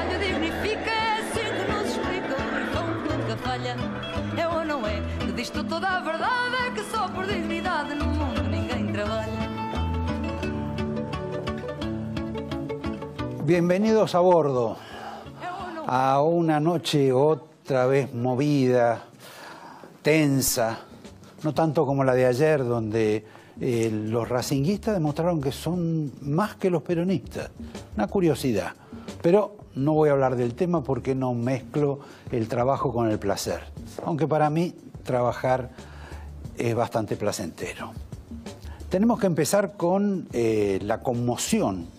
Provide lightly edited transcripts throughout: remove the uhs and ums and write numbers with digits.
trabalho dignifica, é assim que nos explica o rifão que nunca falha. É ou não é? Que diz-te toda a verdade, é que só por dignidade no mundo ninguém trabalha. Bienvenidos a bordo, a una noche otra vez movida, tensa, no tanto como la de ayer, donde los racinguistas demostraron que son más que los peronistas. Una curiosidad, pero no voy a hablar del tema porque no mezclo el trabajo con el placer, aunque para mí trabajar es bastante placentero. Tenemos que empezar con la conmoción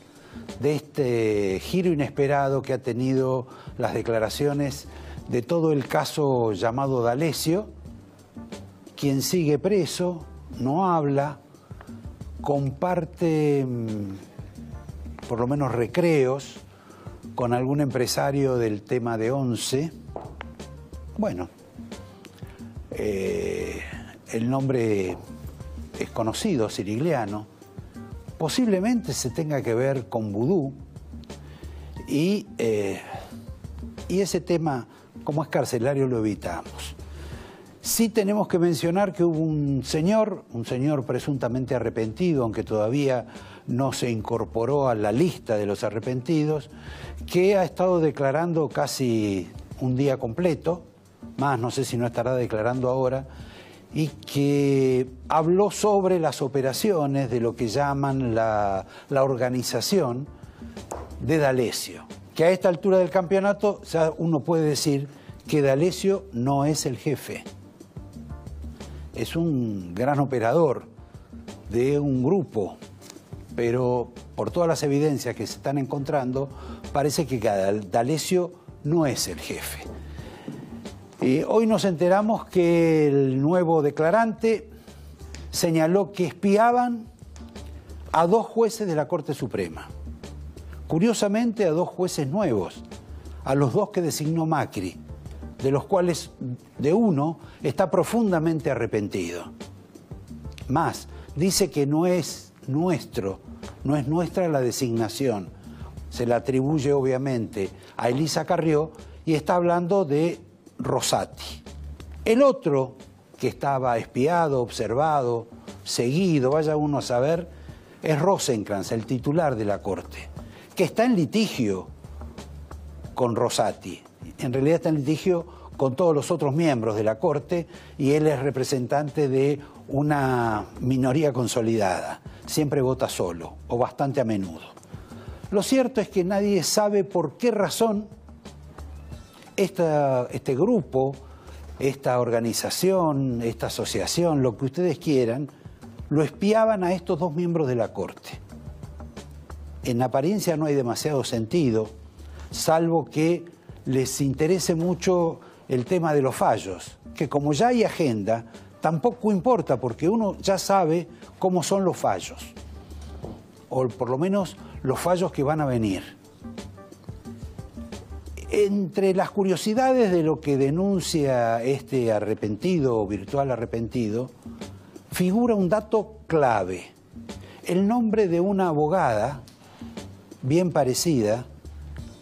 de este giro inesperado que ha tenido las declaraciones de todo el caso llamado D'Alessio, quien sigue preso, no habla, comparte por lo menos recreos con algún empresario del tema de Once. Bueno, el nombre es conocido, Cirigliano. Posiblemente se tenga que ver con vudú y ese tema, como es carcelario, lo evitamos. Sí tenemos que mencionar que hubo un señor presuntamente arrepentido, aunque todavía no se incorporó a la lista de los arrepentidos, que ha estado declarando casi un día completo, más no sé si no estará declarando ahora, y que habló sobre las operaciones de lo que llaman la organización de D'Alessio. Que a esta altura del campeonato ya uno puede decir que D'Alessio no es el jefe. Es un gran operador de un grupo, pero por todas las evidencias que se están encontrando, parece que D'Alessio no es el jefe. Hoy nos enteramos que el nuevo declarante señaló que espiaban a 2 jueces de la Corte Suprema. Curiosamente, a 2 jueces nuevos, a los 2 que designó Macri, de los cuales de uno está profundamente arrepentido. Más, dice que no es nuestra la designación. Se la atribuye obviamente a Elisa Carrió y está hablando de Rosati. El otro que estaba espiado, observado, seguido, vaya uno a saber, es Rosenkrantz, el titular de la Corte, que está en litigio con Rosati. En realidad está en litigio con todos los otros miembros de la Corte y él es representante de una minoría consolidada. Siempre vota solo, o bastante a menudo. Lo cierto es que nadie sabe por qué razón este grupo, esta organización, esta asociación, lo que ustedes quieran, lo espiaban a estos 2 miembros de la Corte. En apariencia no hay demasiado sentido, salvo que les interese mucho el tema de los fallos, que como ya hay agenda, tampoco importa, porque uno ya sabe cómo son los fallos, o por lo menos los fallos que van a venir. Entre las curiosidades de lo que denuncia este arrepentido o virtual arrepentido, figura un dato clave, el nombre de una abogada bien parecida,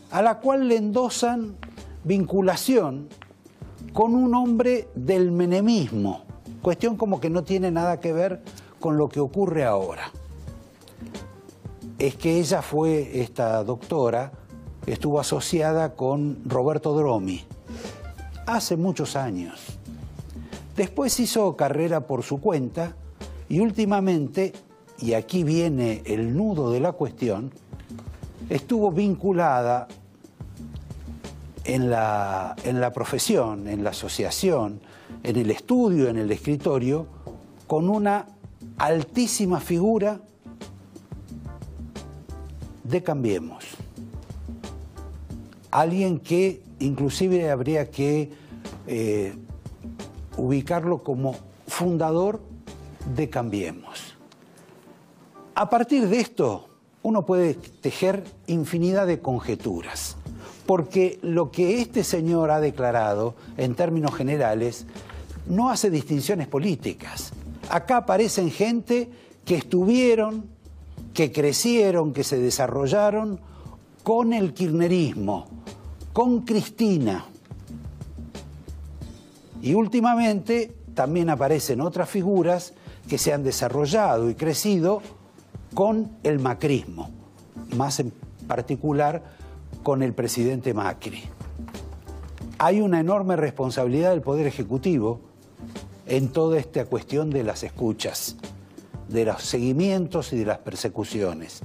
a la cual le endosan vinculación con un hombre del menemismo, cuestión como que no tiene nada que ver con lo que ocurre ahora. Es que ella fue, esta doctora, estuvo asociada con Roberto Dromi hace muchos años. Después hizo carrera por su cuenta y últimamente, y aquí viene el nudo de la cuestión, estuvo vinculada en la profesión, en la asociación, en el estudio, en el escritorio, con una altísima figura de Cambiemos. Alguien que inclusive habría que ubicarlo como fundador de Cambiemos. A partir de esto, uno puede tejer infinidad de conjeturas, porque lo que este señor ha declarado, en términos generales, no hace distinciones políticas. Acá aparecen gente que estuvieron, que crecieron, que se desarrollaron con el kirchnerismo, con Cristina. Y últimamente también aparecen otras figuras que se han desarrollado y crecido con el macrismo, más en particular con el presidente Macri. Hay una enorme responsabilidad del Poder Ejecutivo en toda esta cuestión de las escuchas, de los seguimientos y de las persecuciones.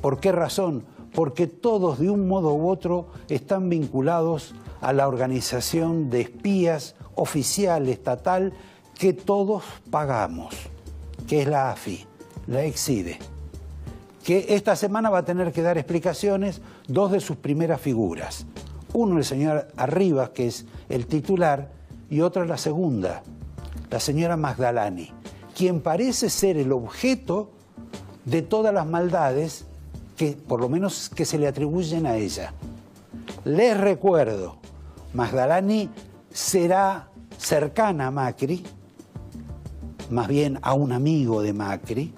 ¿Por qué razón? Porque todos de un modo u otro están vinculados a la organización de espías oficial, estatal, que todos pagamos, que es la AFI, la Exide, que esta semana va a tener que dar explicaciones dos de sus primeras figuras. Uno, el señor Arribas, que es el titular, y otra la segunda, la señora Magdalani, quien parece ser el objeto de todas las maldades que, por lo menos, que se le atribuyen a ella. Les recuerdo, Magdalani será cercana a Macri, más bien a un amigo de Macri,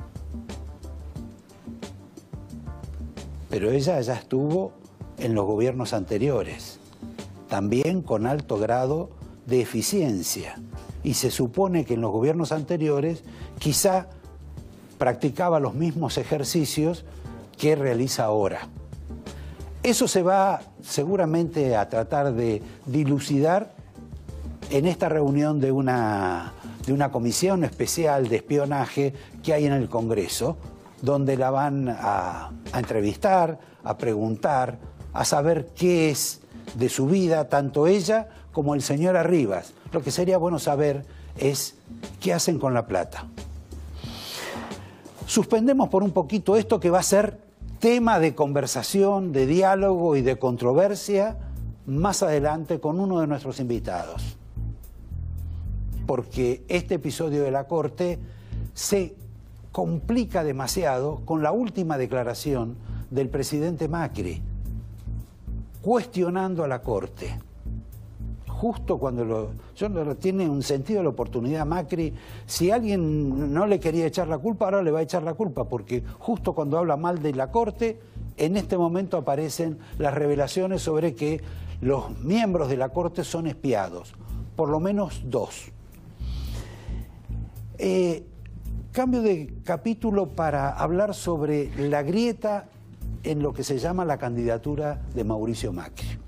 pero ella ya estuvo en los gobiernos anteriores, también con alto grado de eficiencia, y se supone que en los gobiernos anteriores quizá practicaba los mismos ejercicios que realiza ahora. Eso se va seguramente a tratar de dilucidar en esta reunión de una comisión especial de espionaje que hay en el Congreso, donde la van a entrevistar, a preguntar, a saber qué es de su vida, tanto ella como el señor Arribas. Lo que sería bueno saber es qué hacen con la plata. Suspendemos por un poquito esto, que va a ser tema de conversación, de diálogo y de controversia más adelante con uno de nuestros invitados. Porque este episodio de la Corte se complica demasiado con la última declaración del presidente Macri, cuestionando a la Corte. Justo cuando tiene un sentido de la oportunidad Macri, si alguien no le quería echar la culpa, ahora le va a echar la culpa, porque justo cuando habla mal de la Corte, en este momento aparecen las revelaciones sobre que los miembros de la Corte son espiados, por lo menos 2. Cambio de capítulo para hablar sobre la grieta en lo que se llama la candidatura de Mauricio Macri.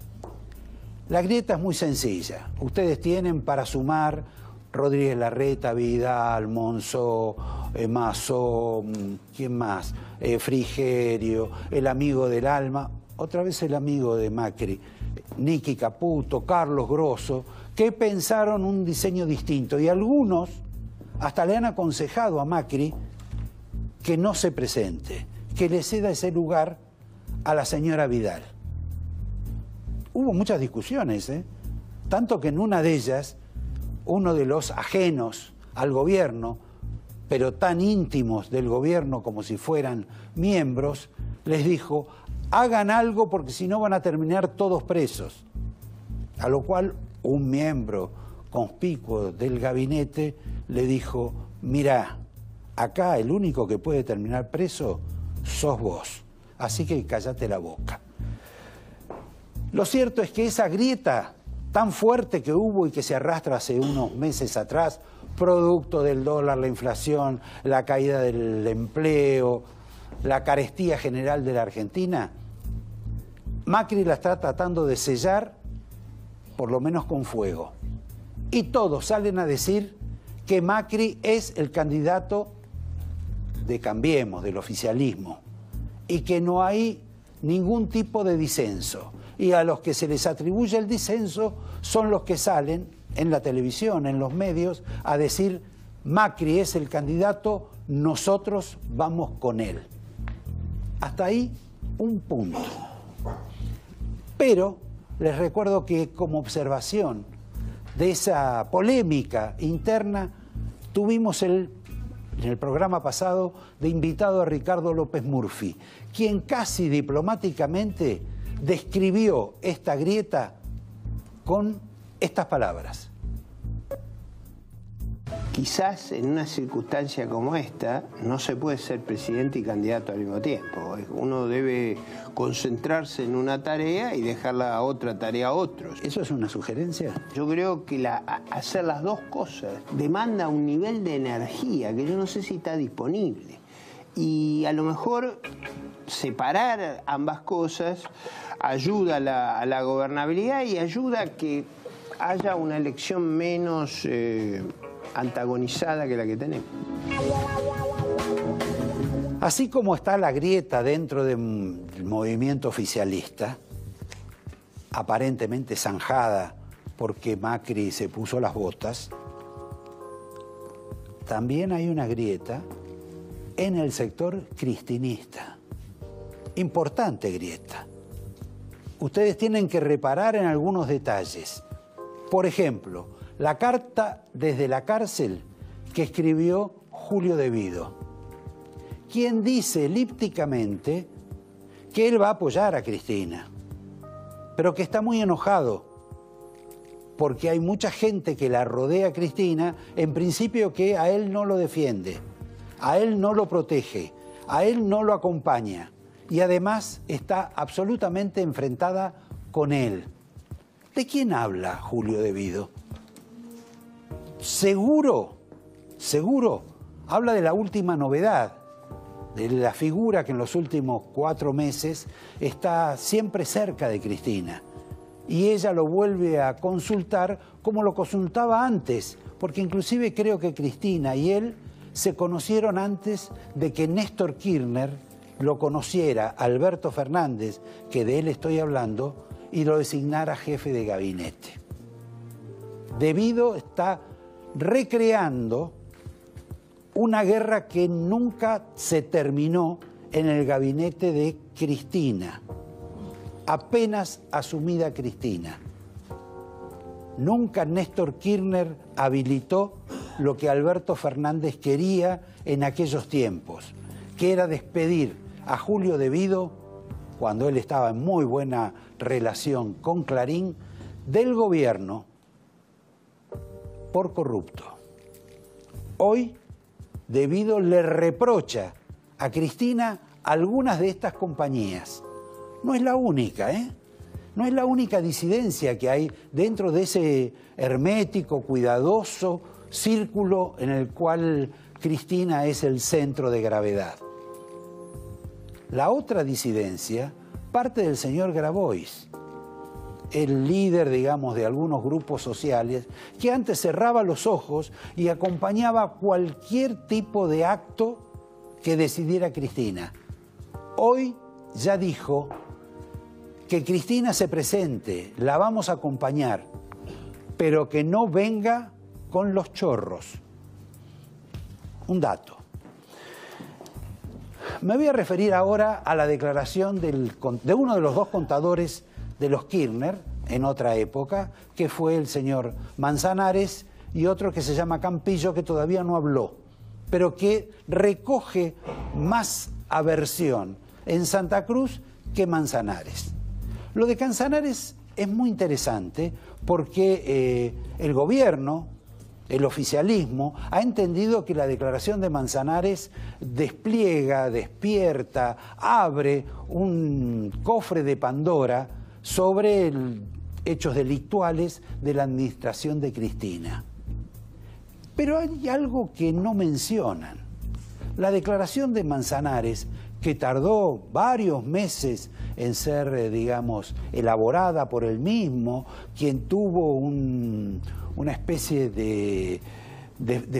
La grieta es muy sencilla. Ustedes tienen para sumar Rodríguez Larreta, Vidal, Monzó, Mazo, ¿quién más? Frigerio, el amigo del alma, otra vez el amigo de Macri, Nicky Caputo, Carlos Grosso, que pensaron un diseño distinto, y algunos hasta le han aconsejado a Macri que no se presente, que le ceda ese lugar a la señora Vidal. Hubo muchas discusiones, tanto que en una de ellas, uno de los ajenos al gobierno, pero tan íntimos del gobierno como si fueran miembros, les dijo: hagan algo porque si no van a terminar todos presos. A lo cual un miembro conspicuo del gabinete le dijo: mirá, acá el único que puede terminar preso sos vos, así que cállate la boca. Lo cierto es que esa grieta tan fuerte que hubo y que se arrastra hace unos meses atrás, producto del dólar, la inflación, la caída del empleo, la carestía general de la Argentina, Macri la está tratando de sellar, por lo menos con fuego. Y todos salen a decir que Macri es el candidato de Cambiemos, del oficialismo, y que no hay ningún tipo de disenso. Y a los que se les atribuye el disenso son los que salen en la televisión, en los medios, a decir: Macri es el candidato, nosotros vamos con él. Hasta ahí un punto. Pero les recuerdo que, como observación de esa polémica interna, tuvimos en el programa pasado de invitado a Ricardo López Murphy, quien casi diplomáticamente describió esta grieta con estas palabras. quizás en una circunstancia como esta no se puede ser presidente y candidato al mismo tiempo. Uno debe concentrarse en una tarea y dejar la otra tarea a otros. ¿Eso es una sugerencia? Yo creo que hacer las dos cosas demanda un nivel de energía que yo no sé si está disponible. Y a lo mejor separar ambas cosas ayuda a la gobernabilidad y ayuda a que haya una elección menos antagonizada que la que tenemos. Así como está la grieta dentro del movimiento oficialista, aparentemente zanjada porque Macri se puso las botas, también hay una grieta en el sector cristinista. Importante grieta. Ustedes tienen que reparar en algunos detalles. Por ejemplo, la carta desde la cárcel que escribió Julio De Vido, quien dice elípticamente que él va a apoyar a Cristina, pero que está muy enojado porque hay mucha gente que la rodea a Cristina, en principio que a él no lo defiende, a él no lo protege, a él no lo acompaña y además está absolutamente enfrentada con él. ¿De quién habla Julio De Vido? Seguro habla de la última novedad, de la figura que en los últimos 4 meses está siempre cerca de Cristina. Y ella lo vuelve a consultar como lo consultaba antes, porque inclusive creo que Cristina y él se conocieron antes de que Néstor Kirchner lo conociera, Alberto Fernández, que de él estoy hablando, y lo designara jefe de gabinete. De Vido está recreando una guerra que nunca se terminó en el gabinete de Cristina, apenas asumida Cristina. Nunca Néstor Kirchner habilitó lo que Alberto Fernández quería en aquellos tiempos, que era despedir a Julio De Vido, cuando él estaba en muy buena relación con Clarín, del gobierno por corrupto. Hoy De Vido le reprocha a Cristina algunas de estas compañías. No es la única, ¿eh? No es la única disidencia que hay dentro de ese hermético, cuidadoso círculo en el cual Cristina es el centro de gravedad. La otra disidencia parte del señor Grabois, el líder, digamos, de algunos grupos sociales, que antes cerraba los ojos y acompañaba cualquier tipo de acto que decidiera Cristina. Hoy ya dijo que Cristina se presente, la vamos a acompañar, pero que no venga con los chorros. Un dato. Me voy a referir ahora a la declaración de uno de los 2 contadores de los Kirchner, en otra época, que fue el señor Manzanares, y otro que se llama Campillo, que todavía no habló, pero que recoge más aversión en Santa Cruz que Manzanares. Lo de Manzanares es muy interesante porque el gobierno, el oficialismo, ha entendido que la declaración de Manzanares despliega, despierta, abre un cofre de Pandora sobre hechos delictuales de la administración de Cristina. Pero hay algo que no mencionan. La declaración de Manzanares, que tardó varios meses en ser, digamos, elaborada por él mismo, quien tuvo una especie de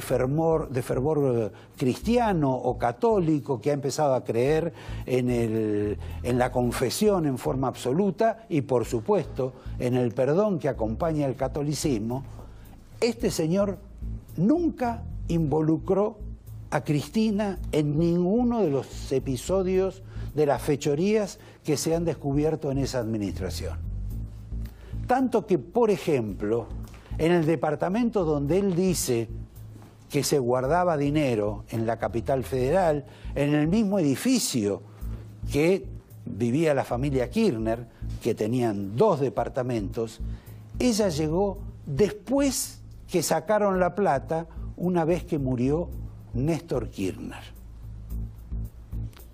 fervor cristiano o católico, que ha empezado a creer en la confesión en forma absoluta y, por supuesto, en el perdón que acompaña el catolicismo. Este señor nunca involucró a Cristina en ninguno de los episodios de las fechorías que se han descubierto en esa administración. Tanto que, por ejemplo, en el departamento donde él dice que se guardaba dinero en la capital federal, en el mismo edificio que vivía la familia Kirchner, que tenían 2 departamentos, ella llegó después que sacaron la plata una vez que murió Néstor Kirchner.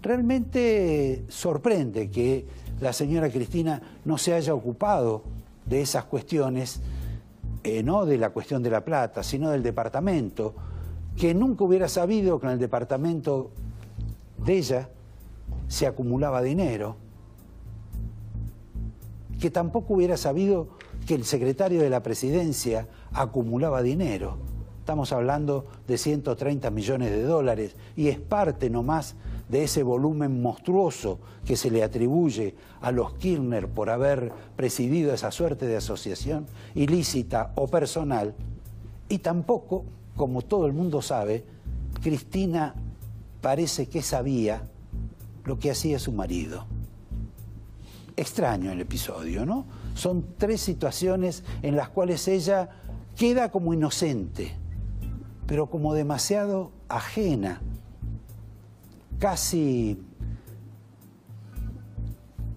Realmente sorprende que la señora Cristina no se haya ocupado de esas cuestiones, no de la cuestión de La Plata, sino del departamento, que nunca hubiera sabido que en el departamento de ella se acumulaba dinero, que tampoco hubiera sabido que el secretario de la presidencia acumulaba dinero. Estamos hablando de 130 millones de dólares y es parte nomás de ese volumen monstruoso que se le atribuye a los Kirchner por haber presidido esa suerte de asociación ilícita o personal. Y tampoco, como todo el mundo sabe, Cristina parece que sabía lo que hacía su marido. Extraño el episodio, ¿no? Son 3 situaciones en las cuales ella queda como inocente, pero como demasiado ajena, casi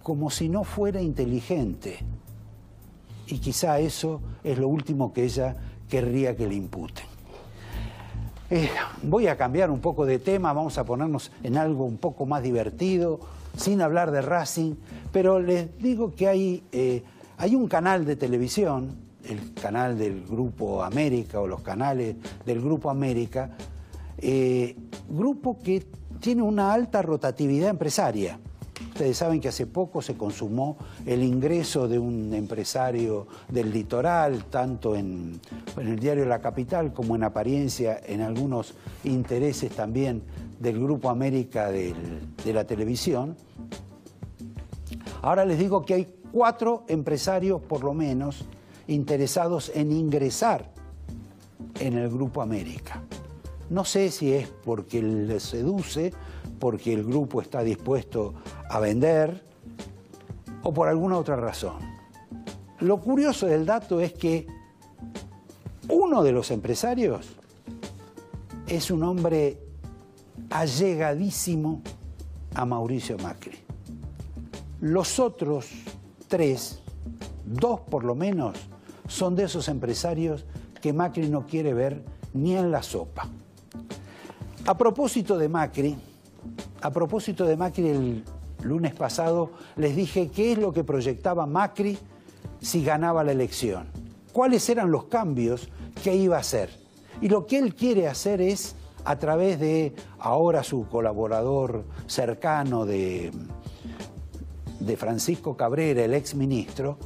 como si no fuera inteligente. Y quizá eso es lo último que ella querría que le imputen. Voy a cambiar un poco de tema, vamos a ponernos en algo un poco más divertido, sin hablar de Racing, pero les digo que hay un canal de televisión, el canal del Grupo América o los canales del Grupo América, grupo que tiene una alta rotatividad empresaria. Ustedes saben que hace poco se consumó el ingreso de un empresario del litoral, tanto en el diario La Capital como en apariencia en algunos intereses también del Grupo América de la televisión. Ahora les digo que hay 4 empresarios por lo menos interesados en ingresar en el Grupo América. No sé si es porque les seduce, porque el grupo está dispuesto a vender o por alguna otra razón. Lo curioso del dato es que uno de los empresarios es un hombre allegadísimo a Mauricio Macri. Los otros 3, 2 por lo menos, son de esos empresarios que Macri no quiere ver ni en la sopa. A propósito de Macri, el lunes pasado les dije qué es lo que proyectaba Macri si ganaba la elección, cuáles eran los cambios que iba a hacer. Y lo que él quiere hacer es, a través de ahora su colaborador cercano de Francisco Cabrera, el exministro,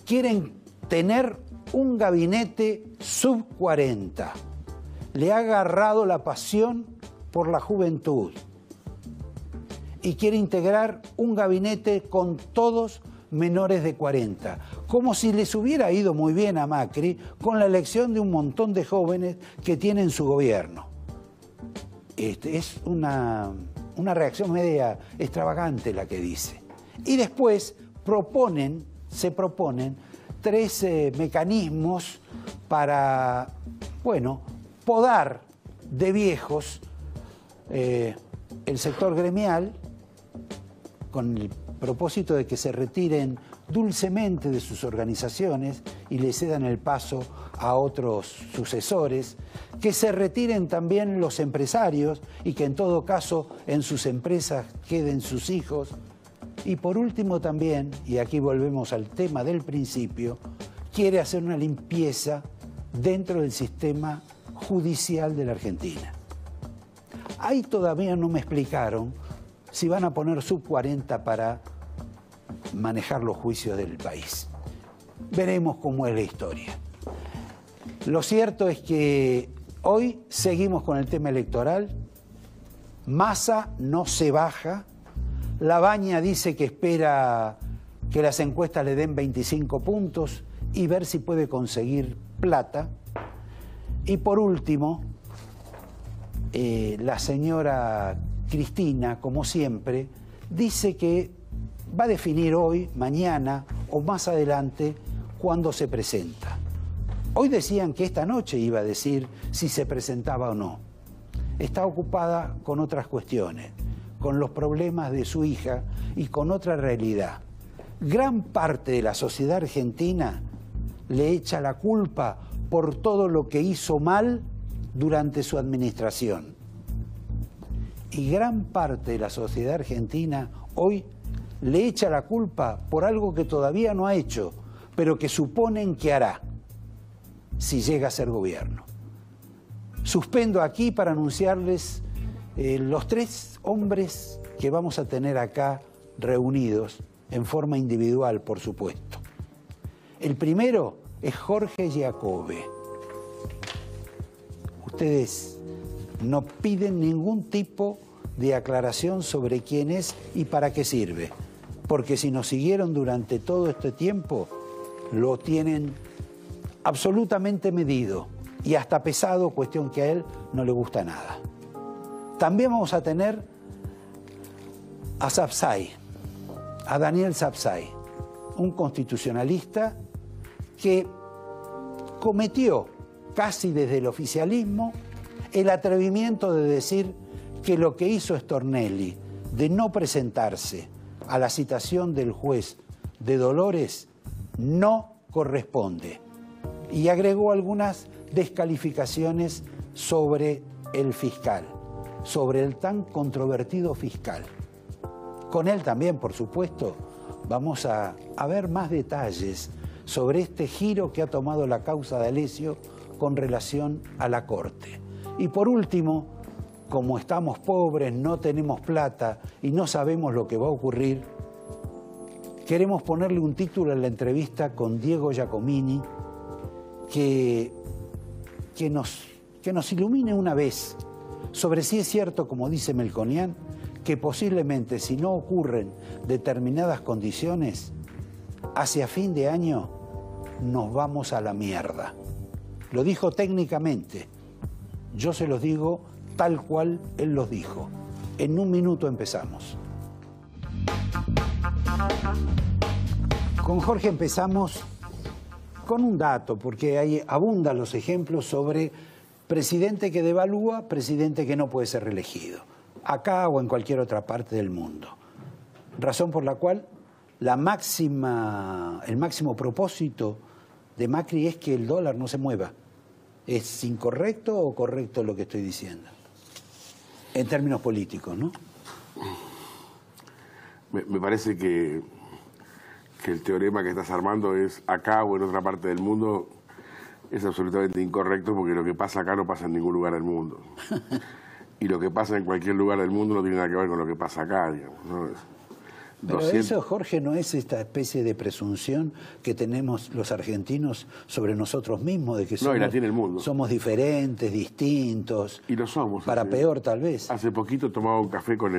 quieren tener un gabinete sub 40. Le ha agarrado la pasión por la juventud y quiere integrar un gabinete con todos menores de 40, como si les hubiera ido muy bien a Macri con la elección de un montón de jóvenes que tiene en su gobierno. Es una reacción media extravagante la que dice. Y después se proponen 3 mecanismos para, podar de viejos el sector gremial, con el propósito de que se retiren dulcemente de sus organizaciones y le cedan el paso a otros sucesores, que se retiren también los empresarios y que en todo caso en sus empresas queden sus hijos. Y por último también, y aquí volvemos al tema del principio, quiere hacer una limpieza dentro del sistema judicial de la Argentina. Ahí todavía no me explicaron si van a poner sub 40 para manejar los juicios del país. Veremos cómo es la historia. Lo cierto es que hoy seguimos con el tema electoral. Massa no se baja. Labaña dice que espera que las encuestas le den 25 puntos y ver si puede conseguir plata. Y por último, la señora Cristina, como siempre, dice que va a definir hoy, mañana o más adelante cuándo se presenta. Hoy decían que esta noche iba a decir si se presentaba o no. Está ocupada con otras cuestiones, con los problemas de su hija y con otra realidad. Gran parte de la sociedad argentina le echa la culpa por todo lo que hizo mal durante su administración. Y gran parte de la sociedad argentina hoy le echa la culpa por algo que todavía no ha hecho, pero que suponen que hará si llega a ser gobierno. Suspendo aquí para anunciarles los 3 hombres que vamos a tener acá reunidos, en forma individual, por supuesto. El primero es Jorge Giacobbe. Ustedes no piden ningún tipo de aclaración sobre quién es y para qué sirve, porque si nos siguieron durante todo este tiempo, lo tienen absolutamente medido y hasta pesado, cuestión que a él no le gusta nada. También vamos a tener a Sapsay, a Daniel Sapsay, un constitucionalista que cometió, casi desde el oficialismo, el atrevimiento de decir que lo que hizo Stornelli de no presentarse a la citación del juez de Dolores no corresponde. Y agregó algunas descalificaciones sobre el fiscal, sobre el tan controvertido fiscal. Con él también, por supuesto, vamos a ver más detalles sobre este giro que ha tomado la causa de Alessio con relación a la Corte. Y por último, como estamos pobres, no tenemos plata y no sabemos lo que va a ocurrir, queremos ponerle un título a la entrevista con Diego Giacomini que nos ilumine una vez sobre si es cierto, como dice Melconian, que posiblemente si no ocurren determinadas condiciones, hacia fin de año nos vamos a la mierda. Lo dijo técnicamente, yo se los digo tal cual él los dijo. En un minuto empezamos. Con Jorge empezamos con un dato, porque ahí abundan los ejemplos sobre presidente que devalúa, presidente que no puede ser reelegido, acá o en cualquier otra parte del mundo. Razón por la cual el máximo propósito de Macri es que el dólar no se mueva. ¿Es incorrecto o correcto lo que estoy diciendo? En términos políticos, ¿no? Me parece que el teorema que estás armando es acá o en otra parte del mundo es absolutamente incorrecto, porque lo que pasa acá no pasa en ningún lugar del mundo. Y lo que pasa en cualquier lugar del mundo no tiene nada que ver con lo que pasa acá, digamos, ¿no? Pero eso, Jorge, ¿no es esta especie de presunción que tenemos los argentinos sobre nosotros mismos, de que somos, no, y la tiene el mundo. Somos diferentes, distintos? Y lo somos. Para peor, tal vez. Hace poquito tomaba un café con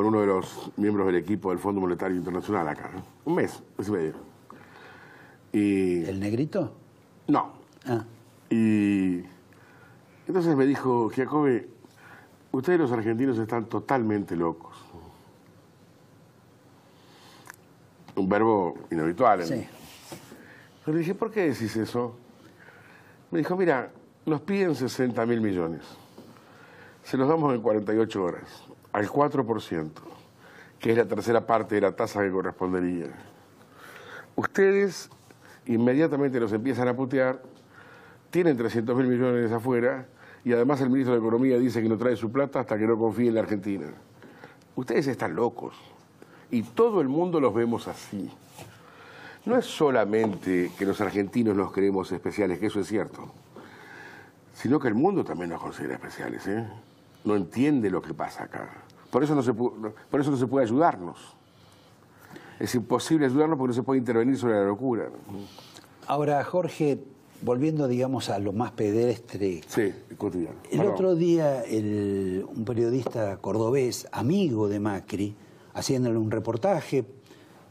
uno de los miembros del equipo del Fondo Monetario Internacional acá, ¿no? Un mes y medio. Y... ¿El negrito? No. Ah. Y entonces me dijo, Giacobbe, ustedes los argentinos están totalmente locos. Un verbo inhabitual. Sí. Yo le dije, ¿por qué decís eso? Me dijo, mira, nos piden 60.000 millones. Se los damos en 48 horas, al 4%, que es la tercera parte de la tasa que correspondería. Ustedes inmediatamente los empiezan a putear, tienen 300.000 millones afuera, y además el ministro de Economía dice que no trae su plata hasta que no confíe en la Argentina. Ustedes están locos. Y todo el mundo los vemos así. No es solamente que los argentinos nos creemos especiales, que eso es cierto, sino que el mundo también nos considera especiales, ¿eh? No entiende lo que pasa acá. Por eso no se puede ayudarnos. Es imposible ayudarnos porque no se puede intervenir sobre la locura. Ahora, Jorge, volviendo, digamos, a lo más pedestre. Sí, cotidiano. El otro día, un periodista cordobés, amigo de Macri, haciéndole un reportaje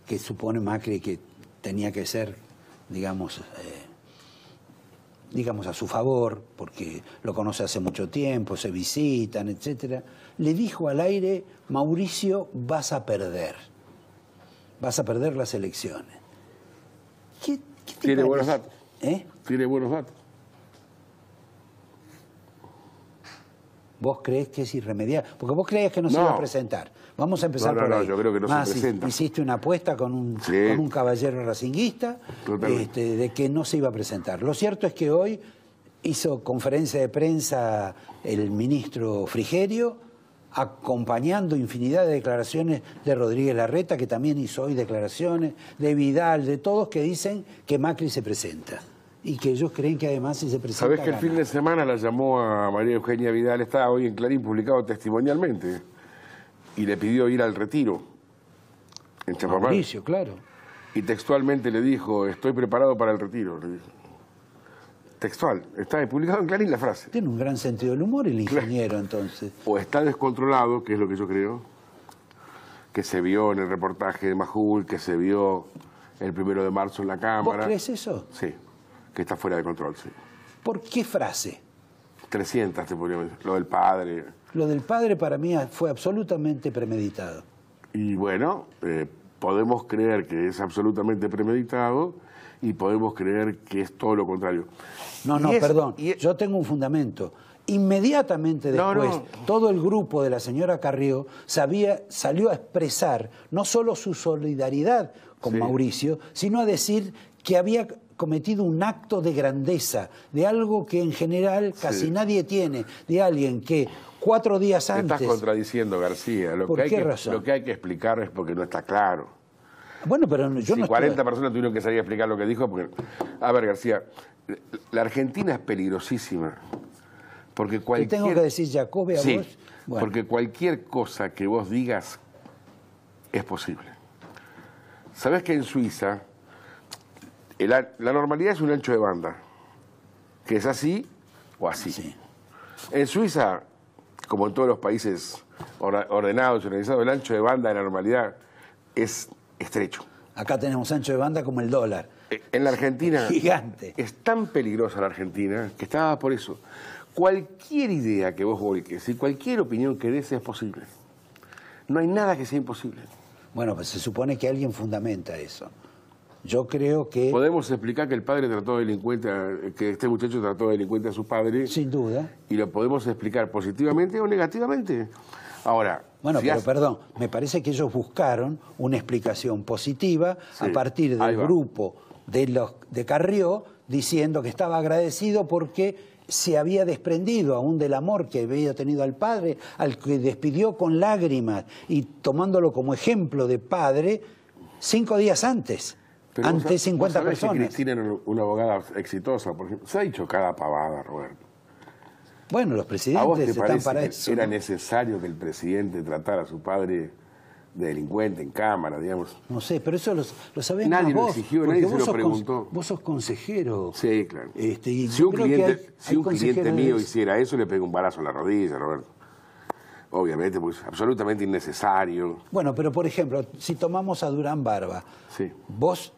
que supone Macri que tenía que ser, digamos a su favor, porque lo conoce hace mucho tiempo, se visitan, etcétera, le dijo al aire, Mauricio, vas a perder las elecciones. ¿Qué te Tiene parece? buenos datos. ¿Eh? Tiene buenos datos. ¿Vos creés que es irremediable? Porque vos creías que no se iba a presentar. Vamos a empezar por ahí. No, yo creo que no se presenta. Hiciste una apuesta con un caballero racinguista de que no se iba a presentar. Lo cierto es que hoy hizo conferencia de prensa el ministro Frigerio, acompañando infinidad de declaraciones de Rodríguez Larreta, que también hizo hoy declaraciones, de Vidal, de todos que dicen que Macri se presenta. Y que ellos creen que además si se presenta... ¿Sabés que el gana. fin de semana la llamó a María Eugenia Vidal? Está hoy en Clarín publicado testimonialmente. Y le pidió ir al retiro. En Chapamar. Mauricio, claro. Y textualmente le dijo, estoy preparado para el retiro. Le dijo. Textual. Está publicado en Clarín la frase. Tiene un gran sentido del humor el ingeniero, entonces. O está descontrolado, que es lo que yo creo, que se vio en el reportaje de Majul, que se vio el 1 de marzo en la Cámara. ¿Vos crees eso? Sí, que está fuera de control, sí. ¿Por qué frase? 300 te podría decir. Lo del padre. Lo del padre para mí fue absolutamente premeditado. Y bueno, podemos creer que es absolutamente premeditado y podemos creer que es todo lo contrario. No, perdón, yo tengo un fundamento. Inmediatamente después, todo el grupo de la señora Carrió salió a expresar no solo su solidaridad con Mauricio, sino a decir que había cometido un acto de grandeza, de algo que en general casi nadie tiene, de alguien que 4 días antes... Te estás contradiciendo, García. ¿Por qué razón? Lo que hay que explicar es porque no está claro. Bueno, pero yo si no 40 personas tuvieron que salir a explicar lo que dijo, porque... A ver, García, la Argentina es peligrosísima. Porque cualquier... ¿Te tengo que decir, Jacobi, a vos? Bueno. Porque cualquier cosa que vos digas es posible. ¿Sabés que en Suiza la normalidad es un ancho de banda? Que es así o así. Sí. En Suiza, como en todos los países ordenados y organizados, el ancho de banda de la normalidad es estrecho. Acá tenemos ancho de banda como el dólar. En la Argentina... Gigante. Es tan peligrosa la Argentina que estaba por eso. Cualquier idea que vos volques y cualquier opinión que des es posible. No hay nada que sea imposible. Bueno, pues se supone que alguien fundamenta eso. Yo creo que... Podemos explicar que el padre trató de delincuente, que este muchacho trató de delincuente a su padre. Sin duda. Y lo podemos explicar positivamente o negativamente. Ahora... Bueno, si pero perdón, me parece que ellos buscaron una explicación positiva a partir del grupo de Carrió, diciendo que estaba agradecido porque se había desprendido aún del amor que había tenido al padre, al que despidió con lágrimas y tomándolo como ejemplo de padre 5 días antes, pero ante 50 personas. Que Cristina era una abogada exitosa, por ejemplo. Se ha dicho cada pavada, Roberto. Bueno, los presidentes están para eso. ¿Era necesario que el presidente tratara a su padre de delincuente en cámara, digamos? No sé, pero eso lo sabés nadie más vos. Nadie lo exigió, nadie se lo preguntó. Vos sos consejero. Sí, claro. Y si un cliente mío hiciera eso, le pego un balazo en la rodilla, Roberto. Obviamente, pues absolutamente innecesario. Bueno, pero por ejemplo, si tomamos a Durán Barba, vos...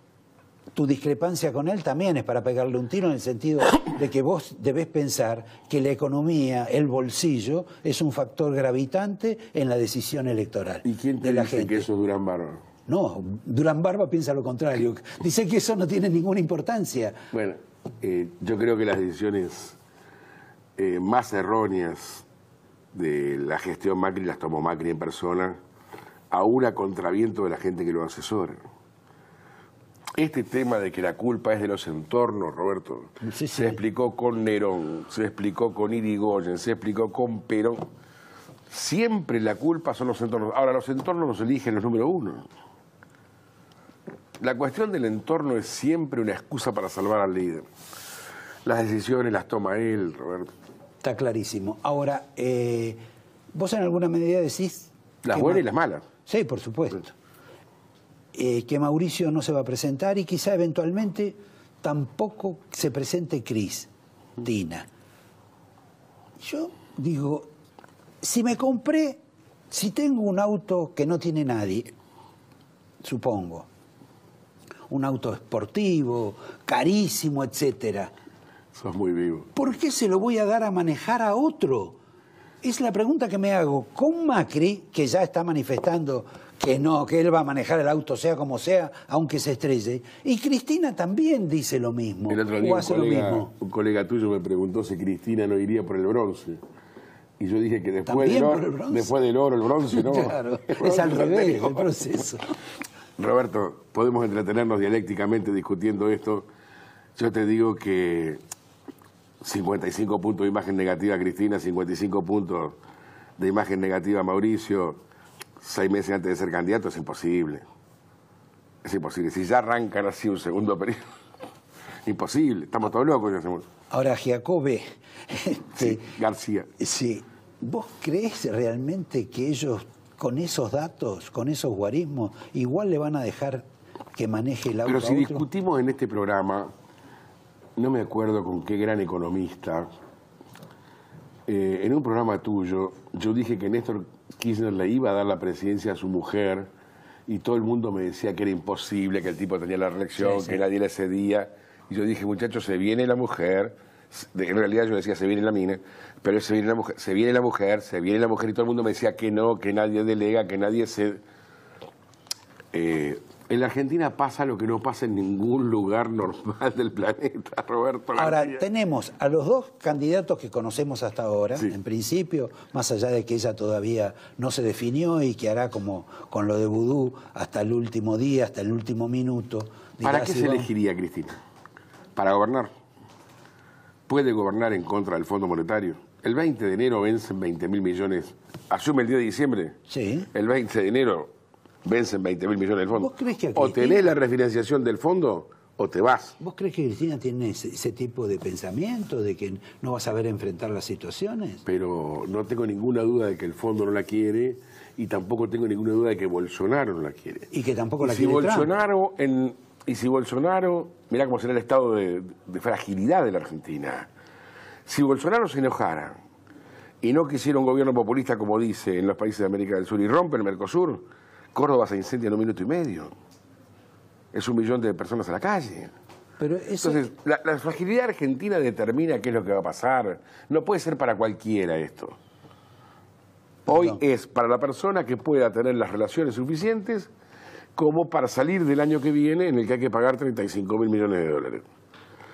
Tu discrepancia con él también es para pegarle un tiro en el sentido de que vos debés pensar que la economía, el bolsillo, es un factor gravitante en la decisión electoral. ¿Y quién te dice que eso es Durán Barba? No, Durán Barba piensa lo contrario. Dice que eso no tiene ninguna importancia. Bueno, yo creo que las decisiones más erróneas de la gestión Macri las tomó Macri en persona, aún a contraviento de la gente que lo asesora. Este tema de que la culpa es de los entornos, Roberto, se explicó con Nerón, se explicó con Irigoyen, se explicó con Perón. Siempre la culpa son los entornos. Ahora, los entornos los eligen los número uno. La cuestión del entorno es siempre una excusa para salvar al líder. Las decisiones las toma él, Roberto. Está clarísimo. Ahora, vos en alguna medida decís... Las buenas y las malas. Sí, por supuesto. Que Mauricio no se va a presentar y quizá eventualmente tampoco se presente Cristina. Yo digo, si tengo un auto que no tiene nadie, supongo, un auto esportivo, carísimo, etcétera. Sos muy vivo. ¿Por qué se lo voy a dar a manejar a otro? Es la pregunta que me hago. Con Macri, que ya está manifestando que no, que él va a manejar el auto sea como sea, aunque se estrelle. Y Cristina también dice lo mismo. El otro día un colega tuyo me preguntó si Cristina no iría por el bronce. Y yo dije que después del oro, el bronce, ¿no? Claro, es al revés el proceso. Roberto, podemos entretenernos dialécticamente discutiendo esto. Yo te digo que 55 puntos de imagen negativa a Cristina, 55 puntos de imagen negativa a Mauricio, 6 meses antes de ser candidato, es imposible. Es imposible. Si ya arrancan así un segundo periodo, imposible. Estamos todos locos. Ahora, Giacobbe, sí, García. Sí, ¿vos crees realmente que ellos, con esos datos, con esos guarismos, igual le van a dejar que maneje el auto? Pero si discutimos en este programa, no me acuerdo con qué gran economista, en un programa tuyo, yo dije que Néstor Kirchner le iba a dar la presidencia a su mujer y todo el mundo me decía que era imposible, que el tipo tenía la reelección, que nadie le cedía. Y yo dije, muchachos, se viene la mujer. En realidad yo decía, se viene la mina, pero se viene la mujer, se viene la mujer, se viene la mujer, y todo el mundo me decía que no, que nadie delega, que nadie cede. En la Argentina pasa lo que no pasa en ningún lugar normal del planeta, Roberto. Ahora, tenemos a los dos candidatos que conocemos hasta ahora, en principio, más allá de que ella todavía no se definió y que hará como con lo de Vudú hasta el último día, hasta el último minuto. ¿Para qué se elegiría Cristina? ¿Para gobernar? ¿Puede gobernar en contra del Fondo Monetario? El 20 de enero vencen 20.000 millones. ¿Asume el 10 de diciembre? Sí. El 20 de enero vencen 20.000 millones del fondo. ¿Vos crees que o tenés la refinanciación del fondo o te vas. ¿Vos crees que Cristina tiene ese tipo de pensamiento, de que no va a saber enfrentar las situaciones? Pero no tengo ninguna duda de que el fondo no la quiere y tampoco tengo ninguna duda de que Bolsonaro no la quiere. Y que tampoco la si quiere Bolsonaro Y si Bolsonaro, mirá cómo será el estado de fragilidad de la Argentina. Si Bolsonaro se enojara y no quisiera un gobierno populista, como dice en los países de América del Sur, y rompe el Mercosur, Córdoba se incendia en 1 minuto y medio. Es 1 millón de personas a la calle. Pero eso... Entonces, la fragilidad argentina determina qué es lo que va a pasar. No puede ser para cualquiera esto. Hoy es para la persona que pueda tener las relaciones suficientes como para salir del año que viene en el que hay que pagar 35.000 millones de dólares.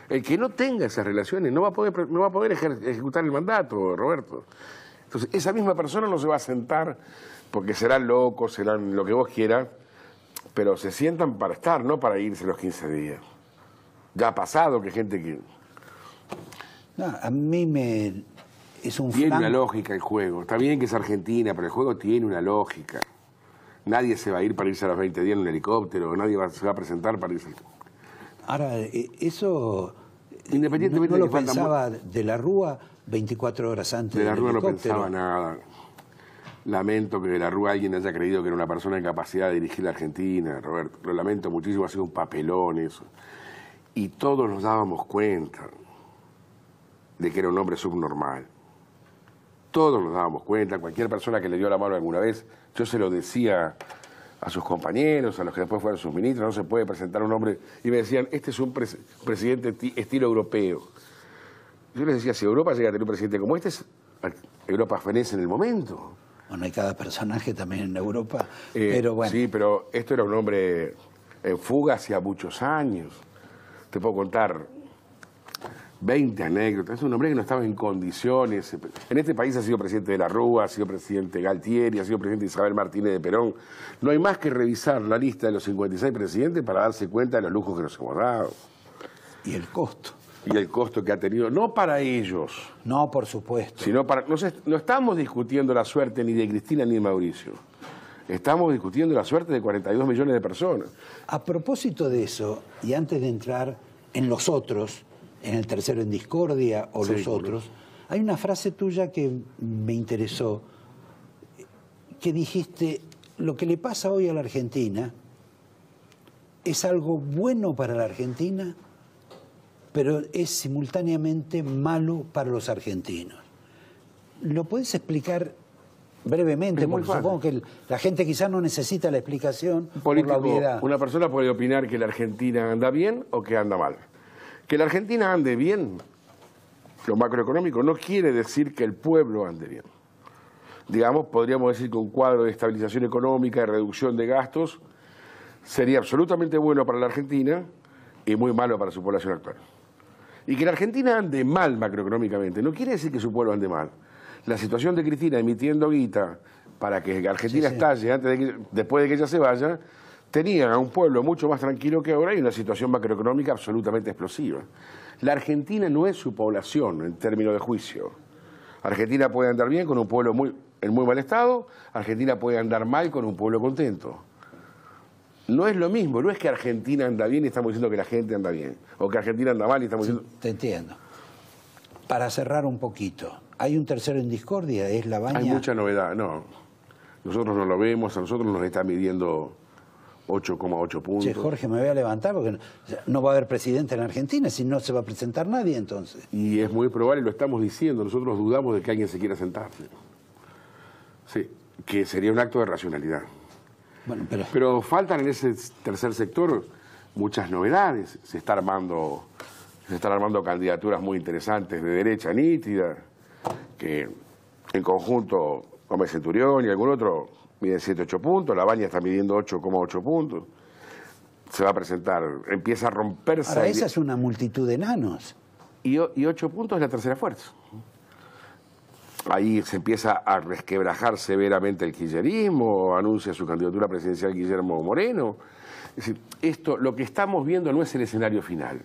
El que no tenga esas relaciones no va a poder ejecutar el mandato, Roberto. Entonces, esa misma persona no se va a sentar porque serán locos, serán lo que vos quieras, pero se sientan para estar, no para irse los 15 días. Ya ha pasado que gente que... No, a mí me... es un Tiene una lógica el juego. Está bien que es Argentina, pero el juego tiene una lógica. Nadie se va a ir para irse a los 20 días en un helicóptero, nadie se va a presentar para irse... Ahora, eso... Independientemente no lo de que pensaba de la Rúa 24 horas antes de la Rúa no helicóptero. pensaba nada. Lamento que de la Rúa alguien haya creído que era una persona en capacidad de dirigir la Argentina, Roberto. Lo lamento muchísimo, ha sido un papelón eso. Y todos nos dábamos cuenta de que era un hombre subnormal. Todos nos dábamos cuenta, cualquier persona que le dio la mano alguna vez, yo se lo decía a sus compañeros, a los que después fueron sus ministros, no se puede presentar un hombre, y me decían, este es un presidente estilo europeo. Yo les decía, si Europa llega a tener un presidente como este, Europa fenece en el momento. Bueno, hay cada personaje también en Europa, pero bueno. Sí, pero esto era un hombre en fuga hacía muchos años. Te puedo contar 20 anécdotas. Es un hombre que no estaba en condiciones. En este país ha sido presidente de la Rúa, ha sido presidente Galtieri, ha sido presidente Isabel Martínez de Perón. No hay más que revisar la lista de los 56 presidentes para darse cuenta de los lujos que nos hemos dado. Y el costo. Y el costo que ha tenido, no para ellos. No, por supuesto. Sino para... No estamos discutiendo la suerte ni de Cristina ni de Mauricio. Estamos discutiendo la suerte de 42 millones de personas. A propósito de eso, y antes de entrar en los otros, en el tercero en discordia o los otros, hay una frase tuya que me interesó, que dijiste, lo que le pasa hoy a la Argentina es algo bueno para la Argentina, pero es simultáneamente malo para los argentinos. ¿Lo puedes explicar brevemente? Porque supongo que la gente quizás no necesita la explicación por la obviedad. Una persona puede opinar que la Argentina anda bien o que anda mal. Que la Argentina ande bien, lo macroeconómico, no quiere decir que el pueblo ande bien. Digamos, podríamos decir que un cuadro de estabilización económica, de reducción de gastos, sería absolutamente bueno para la Argentina y muy malo para su población actual. Y que la Argentina ande mal macroeconómicamente no quiere decir que su pueblo ande mal. La situación de Cristina emitiendo guita para que Argentina estalle después de que ella se vaya, tenían a un pueblo mucho más tranquilo que ahora y una situación macroeconómica absolutamente explosiva. La Argentina no es su población en términos de juicio. Argentina puede andar bien con un pueblo en muy mal estado, Argentina puede andar mal con un pueblo contento. No es lo mismo, no es que Argentina anda bien y estamos diciendo que la gente anda bien, o que Argentina anda mal y estamos diciendo... Te entiendo. Para cerrar un poquito, ¿hay un tercero en discordia? ¿Es la Baña? Hay mucha novedad, no. Nosotros no lo vemos, a nosotros nos está midiendo 8,8 puntos. Che, Jorge, me voy a levantar porque no va a haber presidente en Argentina, si no se va a presentar nadie entonces. Y es muy probable, lo estamos diciendo, nosotros dudamos de que alguien se quiera sentar. Sí, que sería un acto de racionalidad. Bueno, pero faltan en ese tercer sector muchas novedades. Se están armando candidaturas muy interesantes de derecha nítida, que en conjunto Gómez Centurión y algún otro miden 7-8 puntos, La Baña está midiendo 8,8 puntos. Se va a presentar, empieza a romperse... Ahora, esa es una multitud de enanos. Y 8 puntos es la tercera fuerza. Ahí se empieza a resquebrajar severamente el kirchnerismo, anuncia su candidatura presidencial Guillermo Moreno. Es decir, lo que estamos viendo no es el escenario final.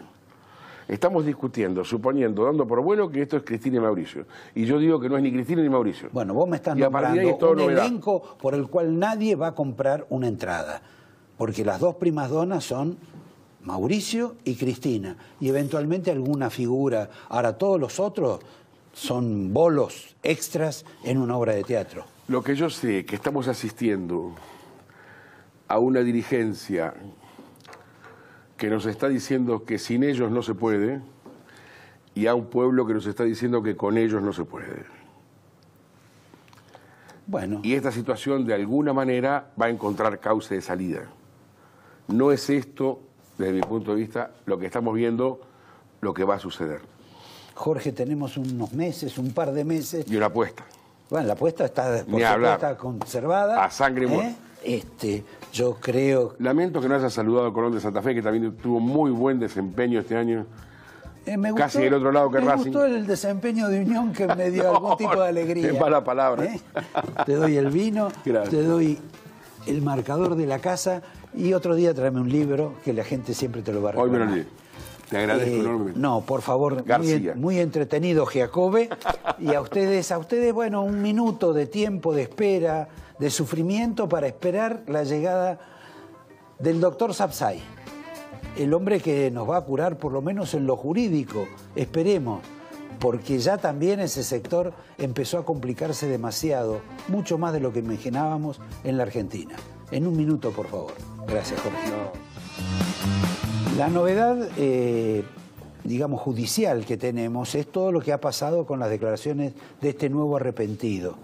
Estamos discutiendo, suponiendo, dando por bueno que esto es Cristina y Mauricio. Y yo digo que no es ni Cristina ni Mauricio. Bueno, vos me estás nombrando un elenco por el cual nadie va a comprar una entrada. Porque las dos primas donas son Mauricio y Cristina. Y eventualmente alguna figura. Ahora, todos los otros son bolos extras en una obra de teatro. Lo que yo sé es que estamos asistiendo a una dirigencia que nos está diciendo que sin ellos no se puede y a un pueblo que nos está diciendo que con ellos no se puede. Bueno. Y esta situación de alguna manera va a encontrar cauce de salida. No es esto, desde mi punto de vista, lo que estamos viendo, lo que va a suceder. Jorge, tenemos unos meses, un par de meses. Y una apuesta. Bueno, la apuesta está, por supuesto, está conservada. A sangre y muerte. Yo creo... Lamento que no haya saludado a Colón de Santa Fe, que también tuvo muy buen desempeño este año. Me Casi gustó, del otro lado que me Racing. Me gustó el desempeño de Unión, que me dio algún tipo de alegría. Es mala palabra. Te doy el vino, gracias. Te doy el marcador de la casa y otro día tráeme un libro que la gente siempre te lo va a recordar. Hoy me lo leí. Te agradezco enormemente. No, por favor, García. Muy entretenido, Giacobbe. Y a ustedes, bueno, un minuto de tiempo, de espera, de sufrimiento para esperar la llegada del doctor Sapsay. El hombre que nos va a curar, por lo menos en lo jurídico, esperemos, porque ya también ese sector empezó a complicarse demasiado, mucho más de lo que imaginábamos en la Argentina. En un minuto, por favor. Gracias, Jorge. La novedad, digamos, judicial que tenemos es todo lo que ha pasado con las declaraciones de este nuevo arrepentido.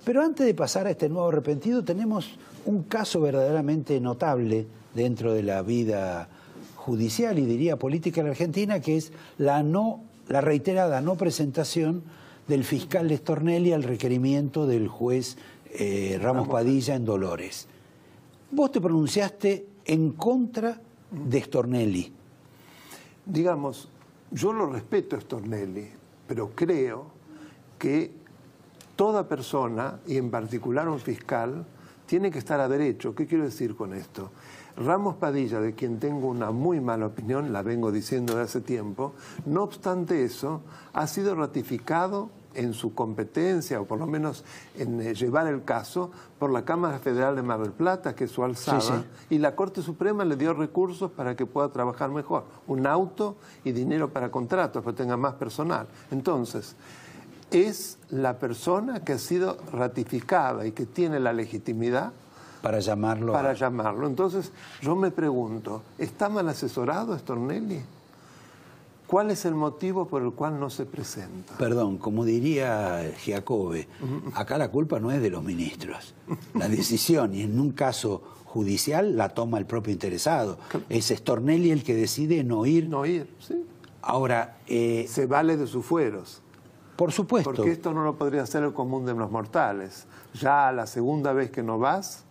Pero antes de pasar a este nuevo arrepentido, tenemos un caso verdaderamente notable dentro de la vida judicial y diría política en la Argentina, que es la reiterada no presentación del fiscal Stornelli al requerimiento del juez Ramos Padilla en Dolores. Vos te pronunciaste en contra de Stornelli. Digamos, yo lo respeto a Stornelli, pero creo que toda persona, y en particular un fiscal, tiene que estar a derecho. ¿Qué quiero decir con esto? Ramos Padilla, de quien tengo una muy mala opinión, la vengo diciendo de hace tiempo, no obstante eso, ha sido ratificado en su competencia, o por lo menos en llevar el caso, por la Cámara Federal de Mar del Plata, que es su alzada, sí. Y la Corte Suprema le dio recursos para que pueda trabajar mejor, un auto y dinero para contratos, para que tenga más personal. Entonces, es la persona que ha sido ratificada y que tiene la legitimidad para llamarlo. Entonces, yo me pregunto, ¿está mal asesorado Stornelli? ¿Cuál es el motivo por el cual no se presenta? Perdón, como diría Giacobbe, acá la culpa no es de los ministros. La decisión, y en un caso judicial, la toma el propio interesado. Es Stornelli el que decide no ir. No ir, sí. Ahora... se vale de sus fueros. Por supuesto. Porque esto no lo podría hacer el común de los mortales. Ya la segunda vez que no vas,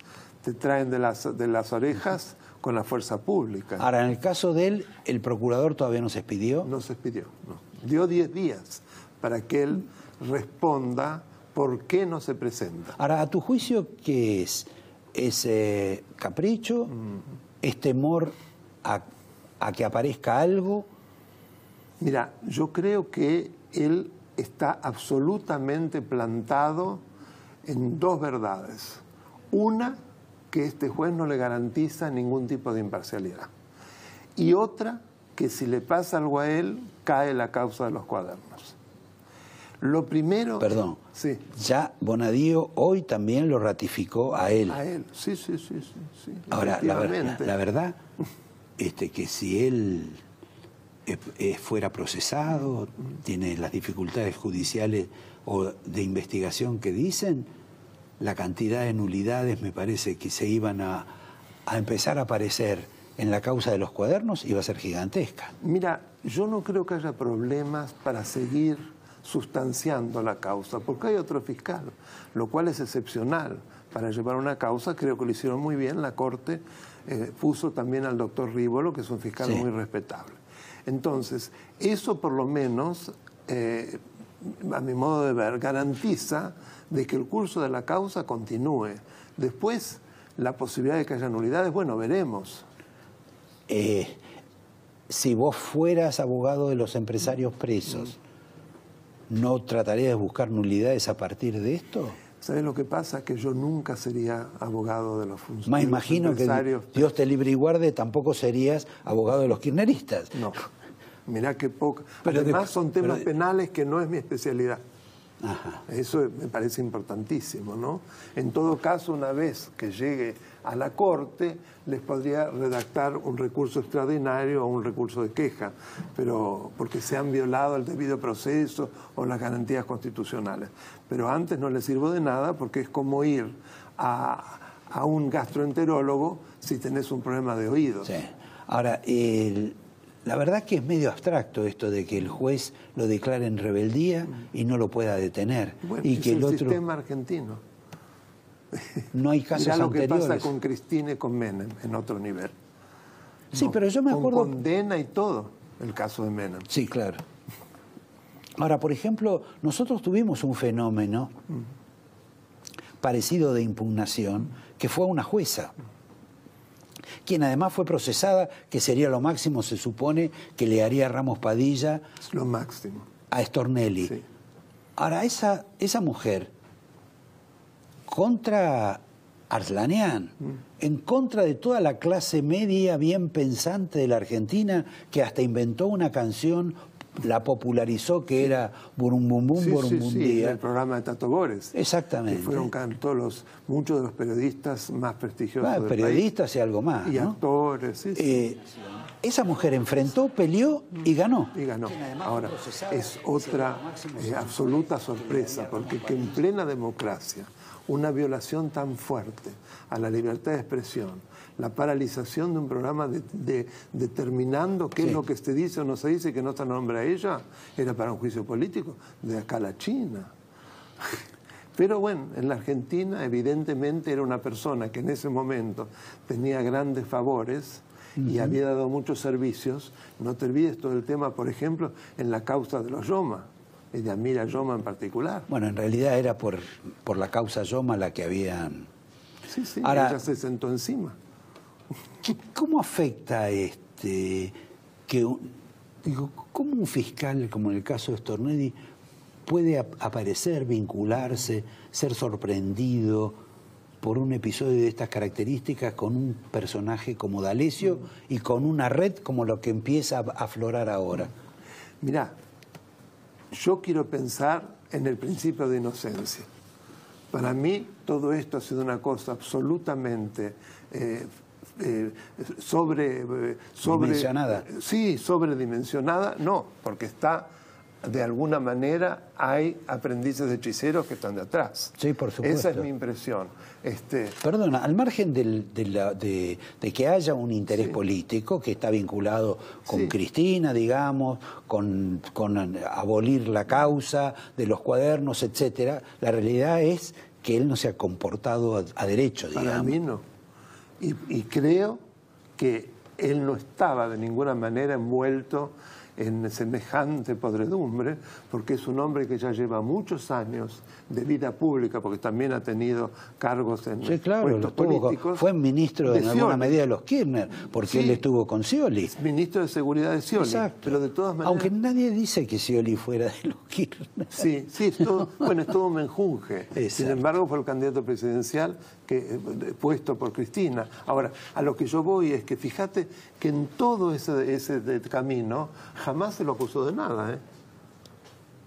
te traen de las orejas con la fuerza pública. Ahora, en el caso de él, ¿el procurador todavía no se expidió? No se expidió, no. Dio 10 días para que él responda por qué no se presenta. Ahora, a tu juicio, ¿qué es? ¿Es capricho? ¿Es temor a que aparezca algo? Mira, yo creo que él está absolutamente plantado en dos verdades. Una, que este juez no le garantiza ningún tipo de imparcialidad. Y otra, que si le pasa algo a él, cae la causa de los cuadernos. Lo primero... Perdón, sí. Ya Bonadío hoy también lo ratificó a él. A él, sí. Ahora, la verdad, que si él fuera procesado, tiene las dificultades judiciales o de investigación que dicen, la cantidad de nulidades me parece que se iban a empezar a aparecer en la causa de los cuadernos iba a ser gigantesca. Mira, yo no creo que haya problemas para seguir sustanciando la causa, porque hay otro fiscal, lo cual es excepcional para llevar una causa. Creo que lo hicieron muy bien, la Corte puso también al doctor Rívolo, que es un fiscal muy respetable. Entonces, eso por lo menos, a mi modo de ver, garantiza de que el curso de la causa continúe. Después, la posibilidad de que haya nulidades, bueno, veremos. Si vos fueras abogado de los empresarios presos, ¿no tratarías de buscar nulidades a partir de esto? ¿Sabes lo que pasa? Que yo nunca sería abogado de los funcionarios. Más imagino que Dios te libre y guarde, tampoco serías abogado de los kirchneristas. No, mirá qué poco. Además son temas penales que no es mi especialidad. Ajá. Eso me parece importantísimo, ¿no? En todo caso, una vez que llegue a la Corte, les podría redactar un recurso extraordinario o un recurso de queja, pero porque se han violado el debido proceso o las garantías constitucionales. Pero antes no les sirvo de nada porque es como ir a un gastroenterólogo si tenés un problema de oídos. Sí. Ahora, la verdad que es medio abstracto esto de que el juez lo declare en rebeldía y no lo pueda detener. Bueno, y es que el otro sistema argentino. No hay casos mirá anteriores. Lo que pasa con Cristina y con Menem en otro nivel. Sí, pero yo me acuerdo... Con condena y todo, el caso de Menem. Sí, claro. Ahora, por ejemplo, nosotros tuvimos un fenómeno parecido de impugnación, que fue a una jueza, quien además fue procesada, que sería lo máximo, se supone, que le haría Ramos Padilla. Es lo máximo. A Stornelli. Sí. Ahora, esa mujer, contra Arslanian, en contra de toda la clase media bien pensante de la Argentina, que hasta inventó una canción, la popularizó, que era Burumbum Burumbundía. El programa de Tato Bores. Exactamente. Que fueron muchos de los periodistas más prestigiosos del periodistas país. Y algo más, y ¿no? Actores, Esa mujer enfrentó, peleó y ganó. Y ganó. Ahora, es otra absoluta sorpresa, porque que en plena democracia una violación tan fuerte a la libertad de expresión, la paralización de un programa determinando qué es lo que se dice o no se dice, que no se nombra a ella, era para un juicio político, de acá a la China. Pero bueno, en la Argentina evidentemente era una persona que en ese momento tenía grandes favores y había dado muchos servicios. No te olvides todo el tema, por ejemplo, en la causa de los Yoma, y de Amira Yoma en particular. Bueno, en realidad era por la causa Yoma la que habían... Sí, ahora, ella se sentó encima. ¿Cómo afecta cómo un fiscal, como en el caso de Stornelli, puede aparecer, vincularse, ser sorprendido por un episodio de estas características con un personaje como D'Alessio y con una red como lo que empieza a aflorar ahora? Mirá, yo quiero pensar en el principio de inocencia. Para mí todo esto ha sido una cosa absolutamente ¿Dimensionada? Sí, sobredimensionada, no, porque está, de alguna manera, hay aprendices de hechiceros que están de atrás. Sí, por supuesto. Esa es mi impresión. Perdona, al margen de que haya un interés político que está vinculado con Cristina, digamos, con abolir la causa de los cuadernos, etcétera, la realidad es que él no se ha comportado a derecho, digamos. Para mí no. Y creo que él no estaba de ninguna manera envuelto en semejante podredumbre, porque es un hombre que ya lleva muchos años de vida pública, porque también ha tenido cargos en puestos políticos. Fue ministro en alguna medida de los Kirchner, porque él estuvo con Scioli. Ministro de Seguridad de Scioli. Exacto. Pero de todas maneras... Aunque nadie dice que Scioli fuera de los Kirchner. Sí, es todo un menjunje. Exacto. Sin embargo, fue el candidato presidencial puesto por Cristina. Ahora, a lo que yo voy es que fíjate que en todo ese camino jamás se lo acusó de nada, ¿eh?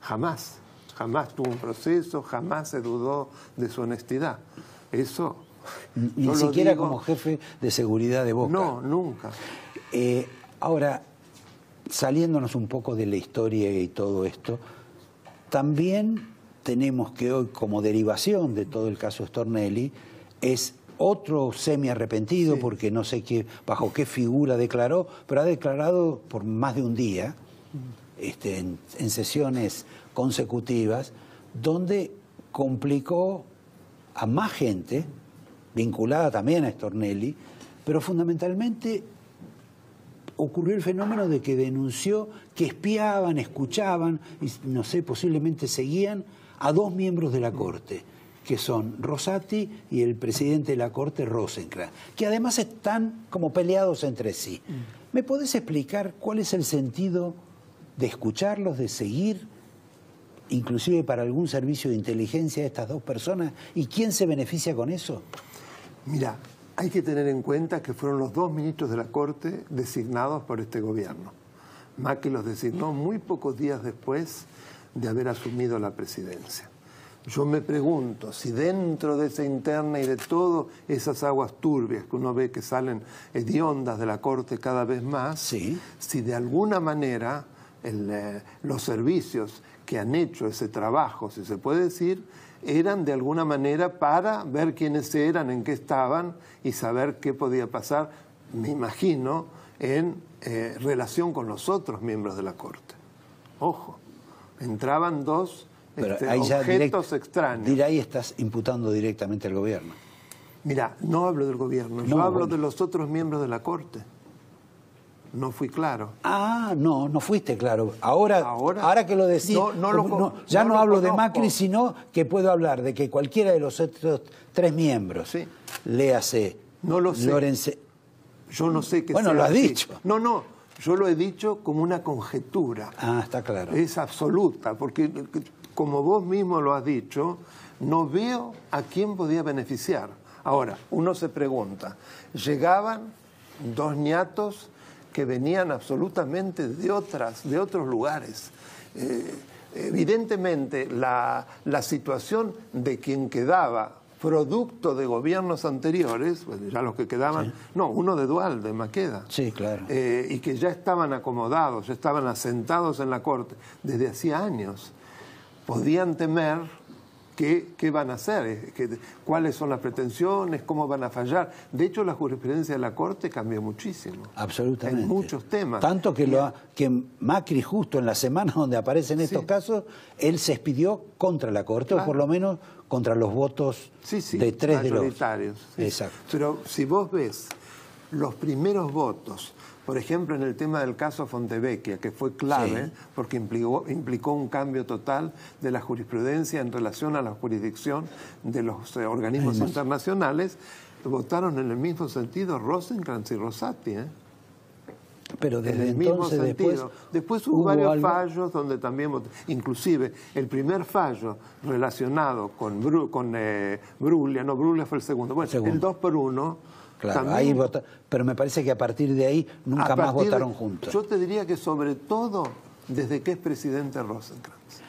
Jamás tuvo un proceso, jamás se dudó de su honestidad. Eso... Ni siquiera como jefe de seguridad de Boca. No, nunca. Ahora, saliéndonos un poco de la historia y todo esto, también tenemos que hoy, como derivación de todo el caso Stornelli, es otro semi-arrepentido, porque no sé bajo qué figura declaró, pero ha declarado por más de un día, en sesiones consecutivas, donde complicó a más gente, vinculada también a Stornelli, pero fundamentalmente ocurrió el fenómeno de que denunció que espiaban, escuchaban, y no sé, posiblemente seguían a dos miembros de la Corte, que son Rosati y el presidente de la Corte, Rosenkrantz, que además están como peleados entre sí. ¿Me podés explicar cuál es el sentido de escucharlos, de seguir, inclusive para algún servicio de inteligencia, a estas dos personas? ¿Y quién se beneficia con eso? Mira, hay que tener en cuenta que fueron los dos ministros de la Corte designados por este gobierno. Macri los designó muy pocos días después de haber asumido la presidencia. Yo me pregunto si dentro de esa interna y de todas esas aguas turbias que uno ve que salen hediondas de la Corte cada vez más, sí, si de alguna manera los servicios que han hecho ese trabajo, si se puede decir, eran de alguna manera para ver quiénes eran, en qué estaban y saber qué podía pasar, me imagino, en relación con los otros miembros de la Corte. Ojo, entraban dos objetos extraños. Ahí estás imputando directamente al gobierno. Mira, no hablo del gobierno, yo hablo de los otros miembros de la Corte. No fui claro. No fuiste claro. Ahora que lo decís, ya no hablo de Macri, sino que puedo hablar de que cualquiera de los otros tres miembros, sí, léase, no lo sé. Lorenze... Yo no sé qué. Bueno, lo has dicho. No, yo lo he dicho como una conjetura. Está claro. Es absoluta, porque como vos mismo lo has dicho, no veo a quién podía beneficiar. Ahora, uno se pregunta, llegaban dos ñatos que venían absolutamente de otros lugares. Evidentemente, la situación de quien quedaba producto de gobiernos anteriores, pues ya los que quedaban, sí, no, uno de Duhalde, de Maqueda, sí, claro, y que ya estaban acomodados, ya estaban asentados en la Corte desde hacía años, podían temer qué van a hacer, cuáles son las pretensiones, cómo van a fallar. De hecho, la jurisprudencia de la Corte cambió muchísimo. Absolutamente. En muchos temas. Tanto que, que Macri, justo en la semana donde aparecen estos casos, él se expidió contra la Corte, o por lo menos contra los votos de tres mayoritarios, de los... Exacto. Pero si vos ves los primeros votos, por ejemplo, en el tema del caso Fontevecchia, que fue clave, porque implicó un cambio total de la jurisprudencia en relación a la jurisdicción de los organismos internacionales, votaron en el mismo sentido Rosenkrantz y Rosati, Pero desde en el mismo entonces sentido. Después hubo varios fallos donde también inclusive el primer fallo relacionado con Bruglia, no, Bruglia fue el segundo, bueno, el 2 por 1. Claro, también, ahí pero me parece que a partir de ahí nunca más votaron juntos. Yo te diría que sobre todo desde que es presidente Rosenkrantz.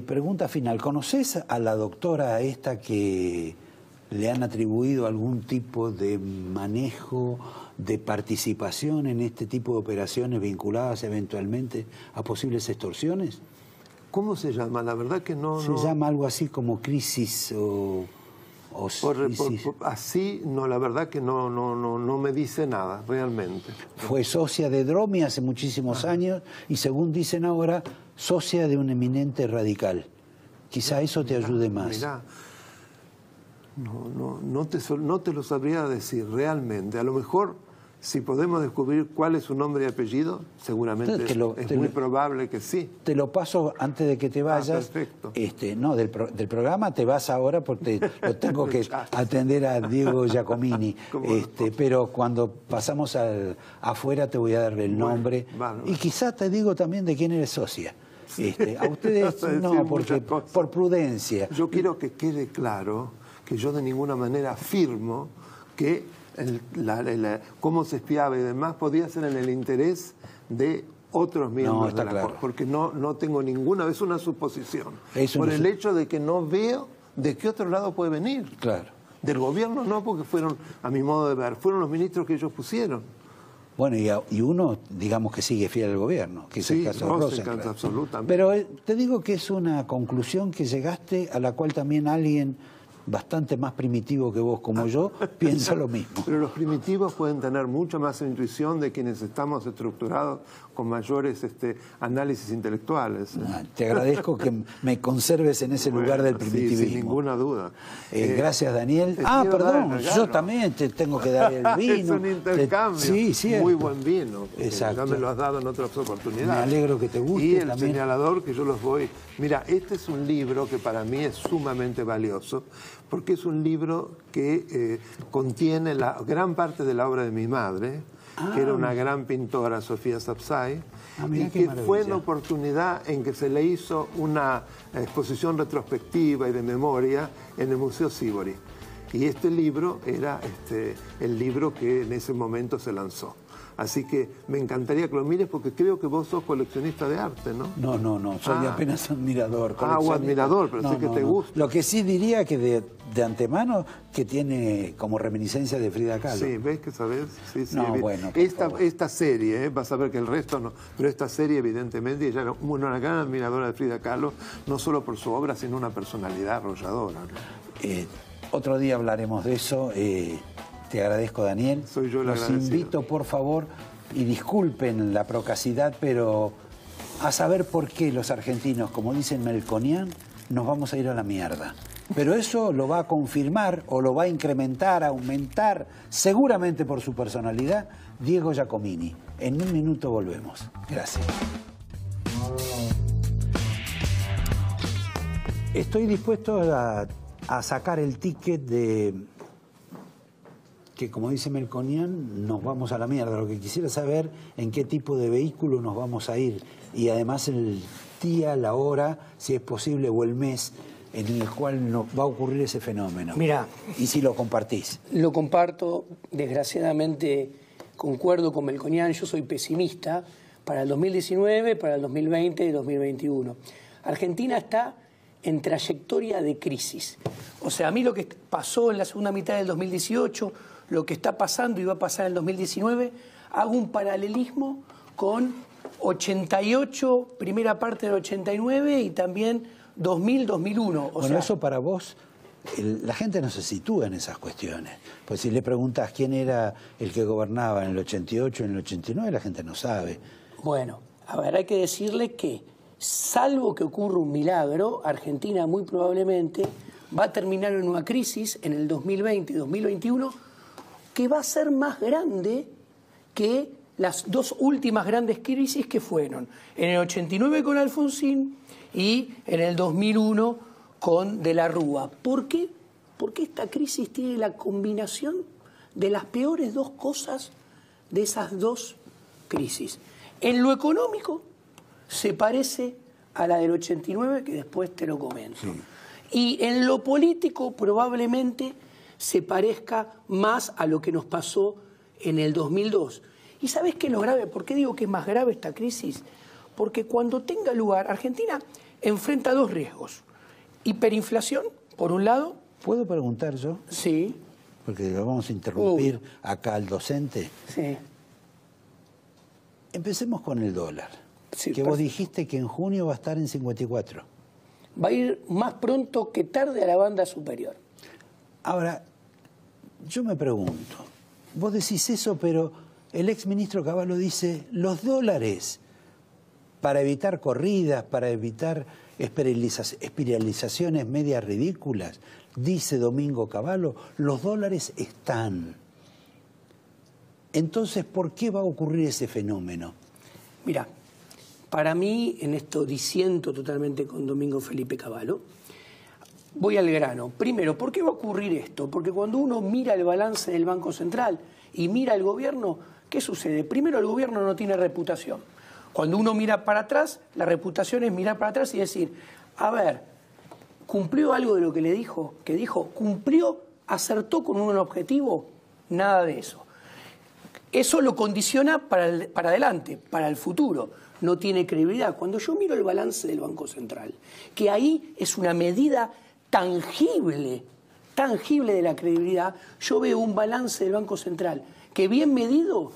Pregunta final, ¿conoces a la doctora esta que le han atribuido algún tipo de manejo, de participación en este tipo de operaciones vinculadas eventualmente a posibles extorsiones? ¿Cómo se llama? La verdad que no... Se llama algo así como crisis así, no, la verdad que no me dice nada, realmente. Fue socia de Dromi hace muchísimos años y, según dicen ahora, socia de un eminente radical. Quizá eso te ayude más. Mirá, no te lo sabría decir realmente. A lo mejor Si podemos descubrir cuál es su nombre y apellido, seguramente es muy probable que sí. Te lo paso antes de que te vayas. Perfecto. No, del programa te vas ahora porque lo tengo que atender a Diego Giacomini. Pero cuando pasamos afuera te voy a dar el nombre. Y quizás te digo también de quién eres socia. A ustedes no, porque por prudencia. Yo quiero que quede claro que yo de ninguna manera afirmo que cómo se espiaba y demás podía ser en el interés de otros miembros de la Corte, porque no tengo ninguna, es una suposición, por el hecho de que no veo de qué otro lado puede venir. Claro. Del gobierno no, porque fueron, a mi modo de ver, fueron los ministros que ellos pusieron. Bueno, y uno, digamos que sigue fiel al gobierno, que es el caso de Rosenkrantz. Absolutamente. Pero te digo que es una conclusión que llegaste, a la cual también alguien bastante más primitivo que vos como yo piensa lo mismo. Pero los primitivos pueden tener mucha más intuición de quienes estamos estructurados con mayores análisis intelectuales. Te agradezco que me conserves en ese lugar del primitivismo. Sí, sin ninguna duda. Gracias, Daniel. Perdón, yo también te tengo que dar el vino. Es un intercambio. Sí, muy buen vino. Exacto. Ya me lo has dado en otras oportunidades. Me alegro que te guste. Y el también. señalador que yo los voy... Mira, este es un libro que para mí es sumamente valioso, porque es un libro que contiene la gran parte de la obra de mi madre, que era una gran pintora, Sofía Sapsay, y que fue una oportunidad en que se le hizo una exposición retrospectiva y de memoria en el Museo Sívori. Y este libro era el libro que en ese momento se lanzó. Así que me encantaría que lo mires porque creo que vos sos coleccionista de arte, ¿no? No, soy apenas admirador. O admirador, pero sé que te gusta. Lo que sí diría que de antemano que tiene como reminiscencia de Frida Kahlo. Sí, ¿ves que sabes? Sí, bueno, esta serie, vas a ver que el resto no, pero esta serie evidentemente ella era una gran admiradora de Frida Kahlo, no solo por su obra, sino una personalidad arrolladora, ¿no? Otro día hablaremos de eso. Te agradezco, Daniel. Soy yo el Los agradecido. invito, por favor, y disculpen la procacidad, pero a saber por qué los argentinos, como dicen Melconian, nos vamos a ir a la mierda. Pero eso lo va a confirmar o lo va a incrementar, aumentar, seguramente por su personalidad, Diego Giacomini. En un minuto volvemos. Gracias. Estoy dispuesto a sacar el ticket de... que como dice Melconian, nos vamos a la mierda. Lo que quisiera saber en qué tipo de vehículo nos vamos a ir. Y además el día, la hora, si es posible, o el mes en el cual nos va a ocurrir ese fenómeno. Mirá. Y si lo compartís. Lo comparto, desgraciadamente concuerdo con Melconian, yo soy pesimista para el 2019, para el 2020 y 2021. Argentina está en trayectoria de crisis. O sea, a mí lo que pasó en la segunda mitad del 2018... lo que está pasando y va a pasar en el 2019, hago un paralelismo con 88, primera parte del 89 y también 2000-2001. Bueno, eso para vos, la gente no se sitúa en esas cuestiones. Pues si le preguntas quién era el que gobernaba en el 88, en el 89, la gente no sabe. Bueno, a ver, hay que decirle que, salvo que ocurra un milagro, Argentina muy probablemente va a terminar en una crisis en el 2020 y 2021 que va a ser más grande que las dos últimas grandes crisis que fueron en el 89 con Alfonsín y en el 2001 con De la Rúa. ¿Por qué? Porque esta crisis tiene la combinación de las peores dos cosas de esas dos crisis. En lo económico se parece a la del 89, que después te lo comento. Sí. Y en lo político probablemente se parezca más a lo que nos pasó en el 2002. ¿Y sabés qué es lo grave? ¿Por qué digo que es más grave esta crisis? Porque cuando tenga lugar, Argentina enfrenta dos riesgos. Hiperinflación, por un lado. ¿Puedo preguntar yo? Sí. Porque lo vamos a interrumpir acá al docente. Sí. Empecemos con el dólar. Sí, que vos dijiste que en junio va a estar en 54. Va a ir más pronto que tarde a la banda superior. Ahora, yo me pregunto, vos decís eso, pero el exministro Cavallo dice, los dólares, para evitar corridas, para evitar espiralizaciones medias ridículas, dice Domingo Cavallo, los dólares están. Entonces, ¿por qué va a ocurrir ese fenómeno? Mira, para mí, en esto disiento totalmente con Domingo Felipe Cavallo, voy al grano. Primero, ¿por qué va a ocurrir esto? Porque cuando uno mira el balance del Banco Central y mira el gobierno, ¿qué sucede? Primero, el gobierno no tiene reputación. Cuando uno mira para atrás, la reputación es mirar para atrás y decir, a ver, ¿cumplió algo de lo que le dijo? ¿Qué dijo? ¿Cumplió? ¿Acertó con un objetivo? Nada de eso. Eso lo condiciona para adelante, para el futuro. No tiene credibilidad. Cuando yo miro el balance del Banco Central, que ahí es una medida tangible de la credibilidad, yo veo un balance del Banco Central que bien medido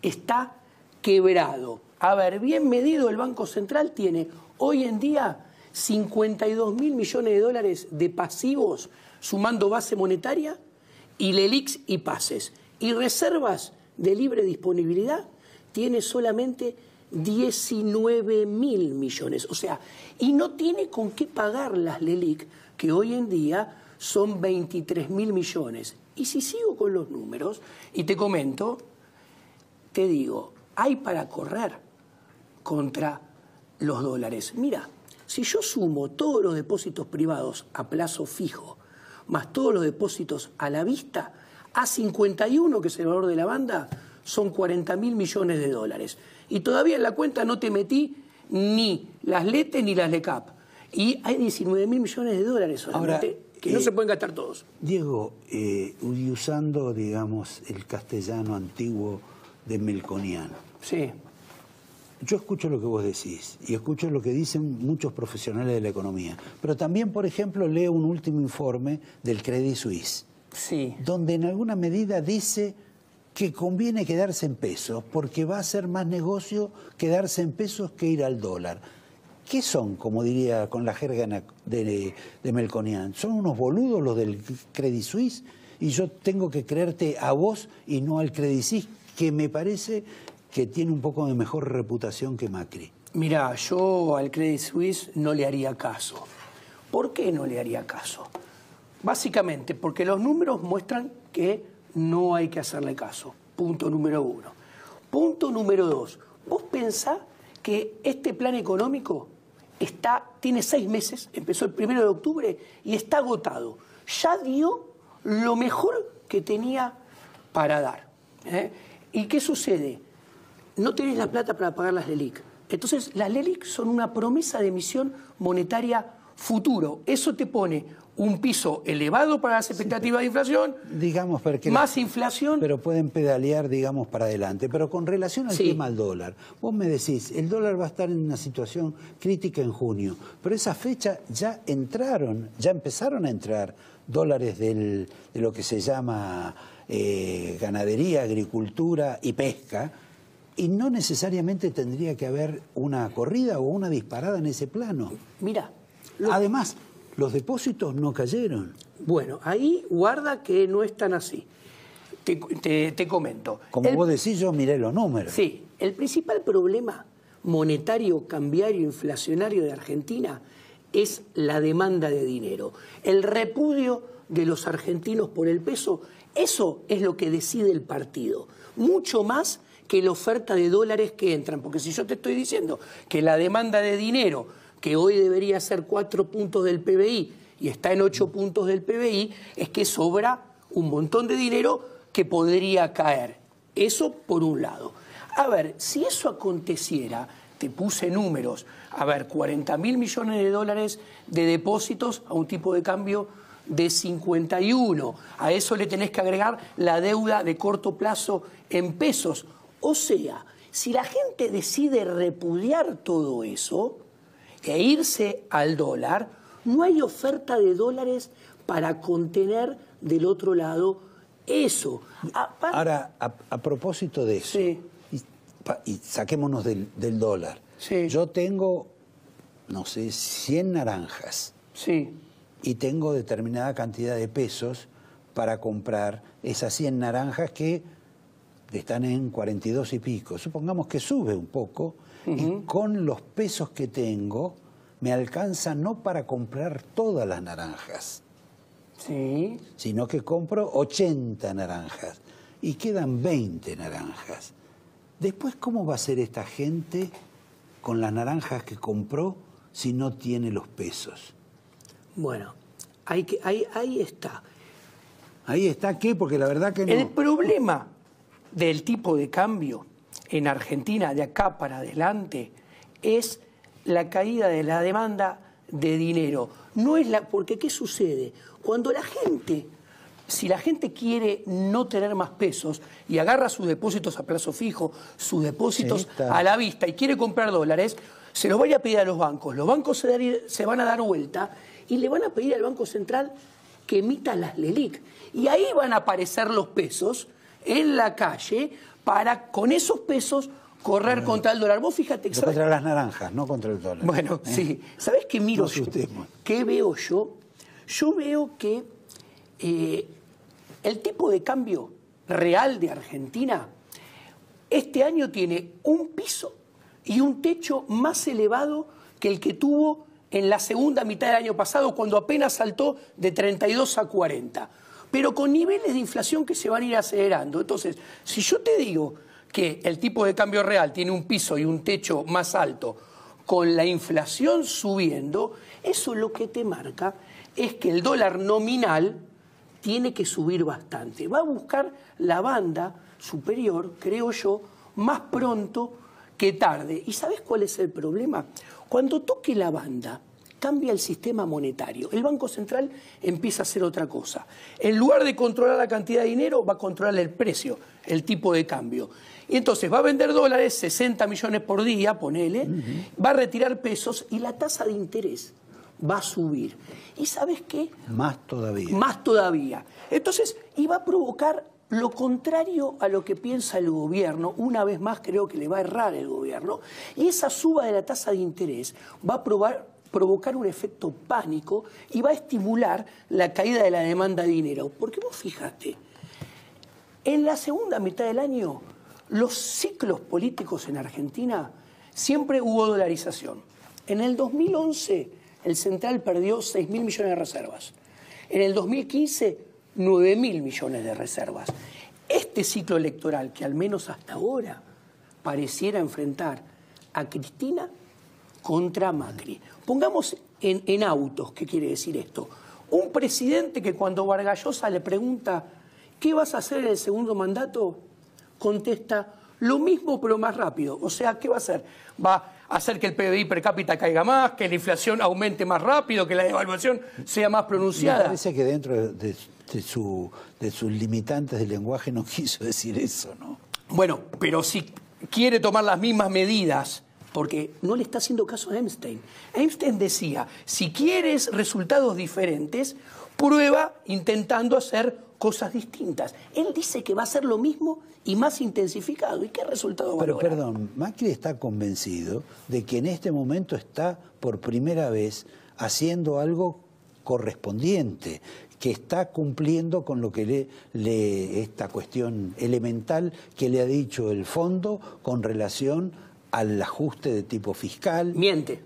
está quebrado. A ver, bien medido el Banco Central tiene hoy en día 52.000 millones de dólares de pasivos, sumando base monetaria y LELIQs y pases. Y reservas de libre disponibilidad tiene solamente 19.000 millones. O sea, y no tiene con qué pagar las LELIQ, que hoy en día son 23.000 millones. Y si sigo con los números, y te comento, te digo, hay para correr contra los dólares. Mira, si yo sumo todos los depósitos privados a plazo fijo, más todos los depósitos a la vista, A51, que es el valor de la banda, son 40.000 millones de dólares. Y todavía en la cuenta no te metí ni las LETE ni las LECAP. Y hay 19.000 millones de dólares solamente. Ahora, que no se pueden gastar todos. Diego, y usando, digamos, el castellano antiguo de Melconian. Sí. Yo escucho lo que vos decís y escucho lo que dicen muchos profesionales de la economía. Pero también, por ejemplo, leo un último informe del Credit Suisse. Sí. Donde en alguna medida dice que conviene quedarse en pesos porque va a ser más negocio quedarse en pesos que ir al dólar. ¿Qué son, como diría con la jerga de Melconian? ¿Son unos boludos los del Credit Suisse? Y yo tengo que creerte a vos y no al Credit Suisse, que me parece que tiene un poco de mejor reputación que Macri. Mira, yo al Credit Suisse no le haría caso. ¿Por qué no le haría caso? Básicamente porque los números muestran que no hay que hacerle caso. Punto número 1. Punto número 2. ¿Vos pensás que este plan económico tiene 6 meses, empezó el 1 de octubre y está agotado? Ya dio lo mejor que tenía para dar. ¿Y qué sucede? No tenés la plata para pagar las LELIQ. Entonces, las LELIQ son una promesa de emisión monetaria futuro. Eso te pone un piso elevado para las expectativas de inflación, digamos, más inflación. Pero pueden pedalear, digamos, para adelante. Pero con relación al tema del dólar, vos me decís, el dólar va a estar en una situación crítica en junio, pero esa fecha ya empezaron a entrar dólares de lo que se llama ganadería, agricultura y pesca, y no necesariamente tendría que haber una corrida o una disparada en ese plano. Mira, además, los depósitos no cayeron. Bueno, ahí guarda que no es tan así. Te comento. Como vos decís, yo miré los números. Sí, el principal problema monetario, cambiario, inflacionario de Argentina es la demanda de dinero. El repudio de los argentinos por el peso, eso es lo que decide el partido. Mucho más que la oferta de dólares que entran. Porque si yo te estoy diciendo que la demanda de dinero, que hoy debería ser 4 puntos del PBI y está en 8 puntos del PBI, es que sobra un montón de dinero que podría caer. Eso por un lado. A ver, si eso aconteciera, te puse números, a ver, 40.000 millones de dólares de depósitos a un tipo de cambio de 51. A eso le tenés que agregar la deuda de corto plazo en pesos. O sea, si la gente decide repudiar todo eso e irse al dólar, no hay oferta de dólares para contener del otro lado eso. Ahora, a propósito de eso, sí, y saquémonos del dólar. Sí. Yo tengo, no sé, 100 naranjas. Sí. Y tengo determinada cantidad de pesos para comprar esas 100 naranjas que están en 42 y pico. Supongamos que sube un poco, y con los pesos que tengo me alcanza no para comprar todas las naranjas, sí, sino que compro 80 naranjas. y quedan 20 naranjas. Después, ¿cómo va a ser esta gente con las naranjas que compró si no tiene los pesos? Bueno, ahí está. Ahí está, ¿qué? Porque la verdad que no. El problema del tipo de cambio en Argentina de acá para adelante es la caída de la demanda de dinero. No es porque ¿qué sucede? Cuando la gente, si la gente quiere no tener más pesos y agarra sus depósitos a plazo fijo, sus depósitos a la vista y quiere comprar dólares, se los vaya a pedir a los bancos. Los bancos se van a dar vuelta y le van a pedir al Banco Central que emita las LELIQ. Y ahí van a aparecer los pesos en la calle para, con esos pesos, correr contra el dólar. Vos fíjate... Pero contra las naranjas, no contra el dólar. Bueno, sí. ¿Sabés qué miro no yo? ¿Qué veo yo? Yo veo que el tipo de cambio real de Argentina este año tiene un piso y un techo más elevado que el que tuvo en la segunda mitad del año pasado, cuando apenas saltó de 32 a 40. Pero con niveles de inflación que se van a ir acelerando. Entonces, si yo te digo que el tipo de cambio real tiene un piso y un techo más alto, con la inflación subiendo, eso lo que te marca es que el dólar nominal tiene que subir bastante. Va a buscar la banda superior, creo yo, más pronto que tarde. ¿Y sabes cuál es el problema? Cuando toque la banda, cambia el sistema monetario. El Banco Central empieza a hacer otra cosa. En lugar de controlar la cantidad de dinero, va a controlar el precio, el tipo de cambio. Y entonces va a vender dólares, 60 millones por día, ponele, va a retirar pesos y la tasa de interés va a subir. ¿Y sabes qué? Más todavía. Más todavía. Entonces, y va a provocar lo contrario a lo que piensa el gobierno. Una vez más creo que le va a errar el gobierno. Y esa suba de la tasa de interés va a provocar un efecto pánico y va a estimular la caída de la demanda de dinero. Porque vos fíjate, en la segunda mitad del año, los ciclos políticos en Argentina siempre hubo dolarización. En el 2011, el Central perdió 6.000 millones de reservas. En el 2015, 9.000 millones de reservas. Este ciclo electoral, que al menos hasta ahora pareciera enfrentar a Cristina contra Macri. Pongamos en autos, ¿qué quiere decir esto? Un presidente que cuando Vargas Llosa le pregunta ¿qué vas a hacer en el segundo mandato? Contesta lo mismo pero más rápido. O sea, ¿qué va a hacer? Va a hacer que el PBI per cápita caiga más, que la inflación aumente más rápido, que la devaluación sea más pronunciada. Me parece que dentro de sus limitantes de lenguaje no quiso decir eso, ¿no? Bueno, pero si quiere tomar las mismas medidas, porque no le está haciendo caso a Einstein. Einstein decía, si quieres resultados diferentes, prueba intentando hacer cosas distintas. Él dice que va a hacer lo mismo y más intensificado. ¿Y qué resultado va a lograr? Perdón, Macri está convencido de que en este momento está por primera vez haciendo algo correspondiente, que está cumpliendo con lo que esta cuestión elemental que le ha dicho el fondo con relación al ajuste de tipo fiscal. Miente.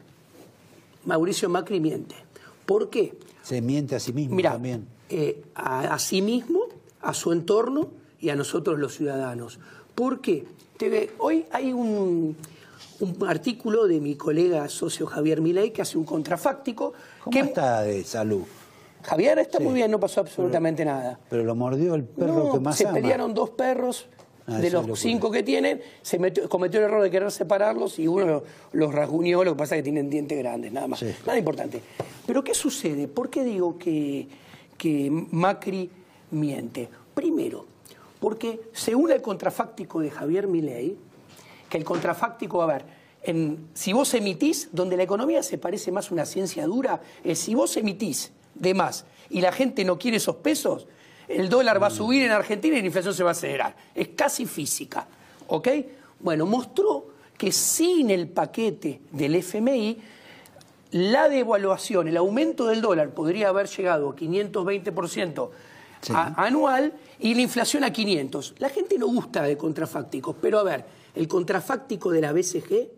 Mauricio Macri miente. ¿Por qué? Se miente a sí mismo. Mirá, también. A sí mismo, a su entorno y a nosotros los ciudadanos. ¿Por qué? Hoy hay un artículo de mi colega socio Javier Milei que hace un contrafáctico. ¿Cómo está de salud? Javier está muy bien, no pasó absolutamente nada. Pero lo mordió el perro que más ama. Se pelearon dos perros de los 5 que tienen, cometió el error de querer separarlos y uno los rasguñó, lo que pasa es que tienen dientes grandes, nada más. Sí. Nada importante. Pero ¿qué sucede? ¿Por qué digo que Macri miente? Primero, porque según el contrafáctico de Javier Milei, que el contrafáctico, a ver, si vos emitís, donde la economía se parece más a una ciencia dura, es si vos emitís de más y la gente no quiere esos pesos, el dólar va a subir en Argentina y la inflación se va a acelerar. Es casi física, ¿ok? Bueno, mostró que sin el paquete del FMI, la devaluación, el aumento del dólar podría haber llegado a 520% sí, anual y la inflación a 500. La gente no gusta de contrafácticos, pero a ver, el contrafáctico de la BCG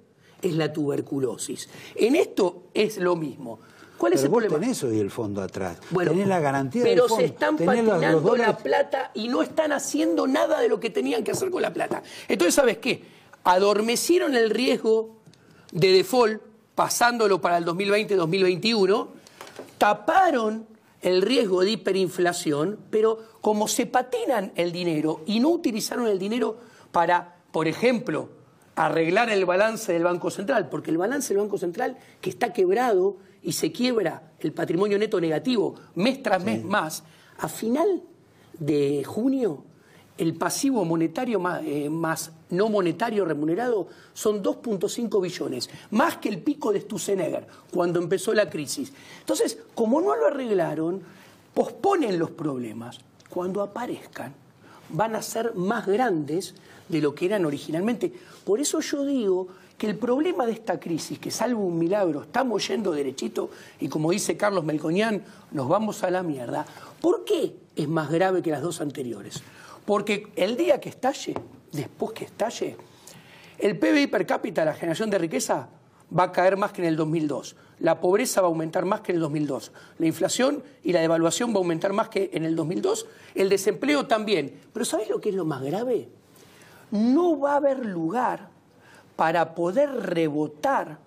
es la tuberculosis. En esto es lo mismo. ¿Cuál es el vos problema? tenés hoy el fondo atrás. Bueno, tenés la garantía del pero fondo. se están tenés los patinando dólares. la plata y no están haciendo nada de lo que tenían que hacer con la plata. Entonces, ¿sabes qué? Adormecieron el riesgo de default, pasándolo para el 2020-2021, taparon el riesgo de hiperinflación, pero como se patinan el dinero y no utilizaron el dinero para, por ejemplo, arreglar el balance del Banco Central, porque el balance del Banco Central, que está quebrado y se quiebra el patrimonio neto negativo mes tras mes más, a final de junio el pasivo monetario más no monetario remunerado son 2.5 billones, más que el pico de Sturzenegger cuando empezó la crisis. Entonces, como no lo arreglaron, posponen los problemas. Cuando aparezcan, van a ser más grandes de lo que eran originalmente. Por eso yo digo que el problema de esta crisis, que salvo un milagro, estamos yendo derechito y como dice Carlos Melconian, nos vamos a la mierda. ¿Por qué es más grave que las dos anteriores? Porque el día que estalle, después que estalle, el PBI per cápita, la generación de riqueza, va a caer más que en el 2002. La pobreza va a aumentar más que en el 2002. La inflación y la devaluación va a aumentar más que en el 2002. El desempleo también. Pero ¿sabés lo que es lo más grave? No va a haber lugar para poder rebotar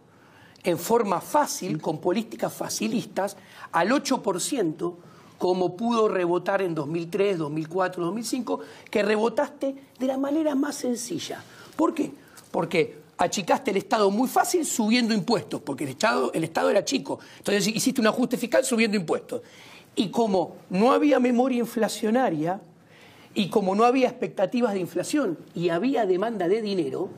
en forma fácil, con políticas facilistas, al 8%, como pudo rebotar en 2003, 2004, 2005, que rebotaste de la manera más sencilla. ¿Por qué? Porque achicaste el Estado muy fácil subiendo impuestos, porque el Estado era chico. Entonces hiciste un ajuste fiscal subiendo impuestos. Y como no había memoria inflacionaria, y como no había expectativas de inflación y había demanda de dinero,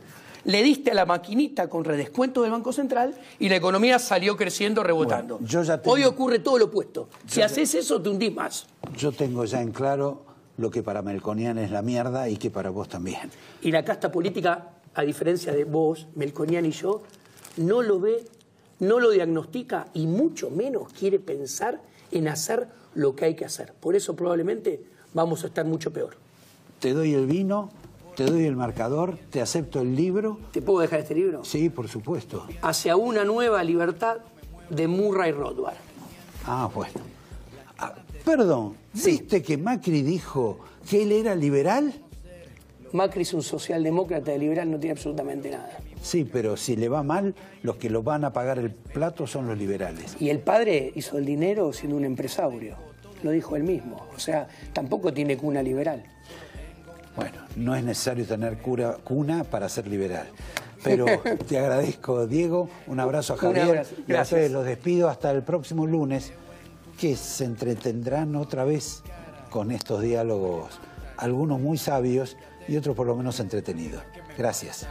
le diste a la maquinita con redescuento del Banco Central y la economía salió creciendo, rebotando. Bueno, yo ya tengo... Hoy ocurre todo lo opuesto. Si haces eso, te hundís más. Yo tengo ya en claro lo que para Melconian es la mierda y que para vos también. Y la casta política, a diferencia de vos, Melconian y yo, no lo ve, no lo diagnostica y mucho menos quiere pensar en hacer lo que hay que hacer. Por eso probablemente vamos a estar mucho peor. Te doy el vino, te doy el marcador, te acepto el libro. ¿Te puedo dejar este libro? Sí, por supuesto. Hacia una nueva libertad, de Murray Rothbard. Ah, bueno. Ah, perdón, ¿viste que Macri dijo que él era liberal? Macri es un socialdemócrata, de liberal no tiene absolutamente nada. Sí, pero si le va mal, los que lo van a pagar el plato son los liberales. Y el padre hizo el dinero siendo un empresario. Lo dijo él mismo. O sea, tampoco tiene cuna liberal. Bueno, no es necesario tener cuna para ser liberal. Pero te agradezco, Diego. Un abrazo a Javier. Un abrazo. Y a ustedes los despido hasta el próximo lunes, que se entretendrán otra vez con estos diálogos, algunos muy sabios y otros por lo menos entretenidos. Gracias.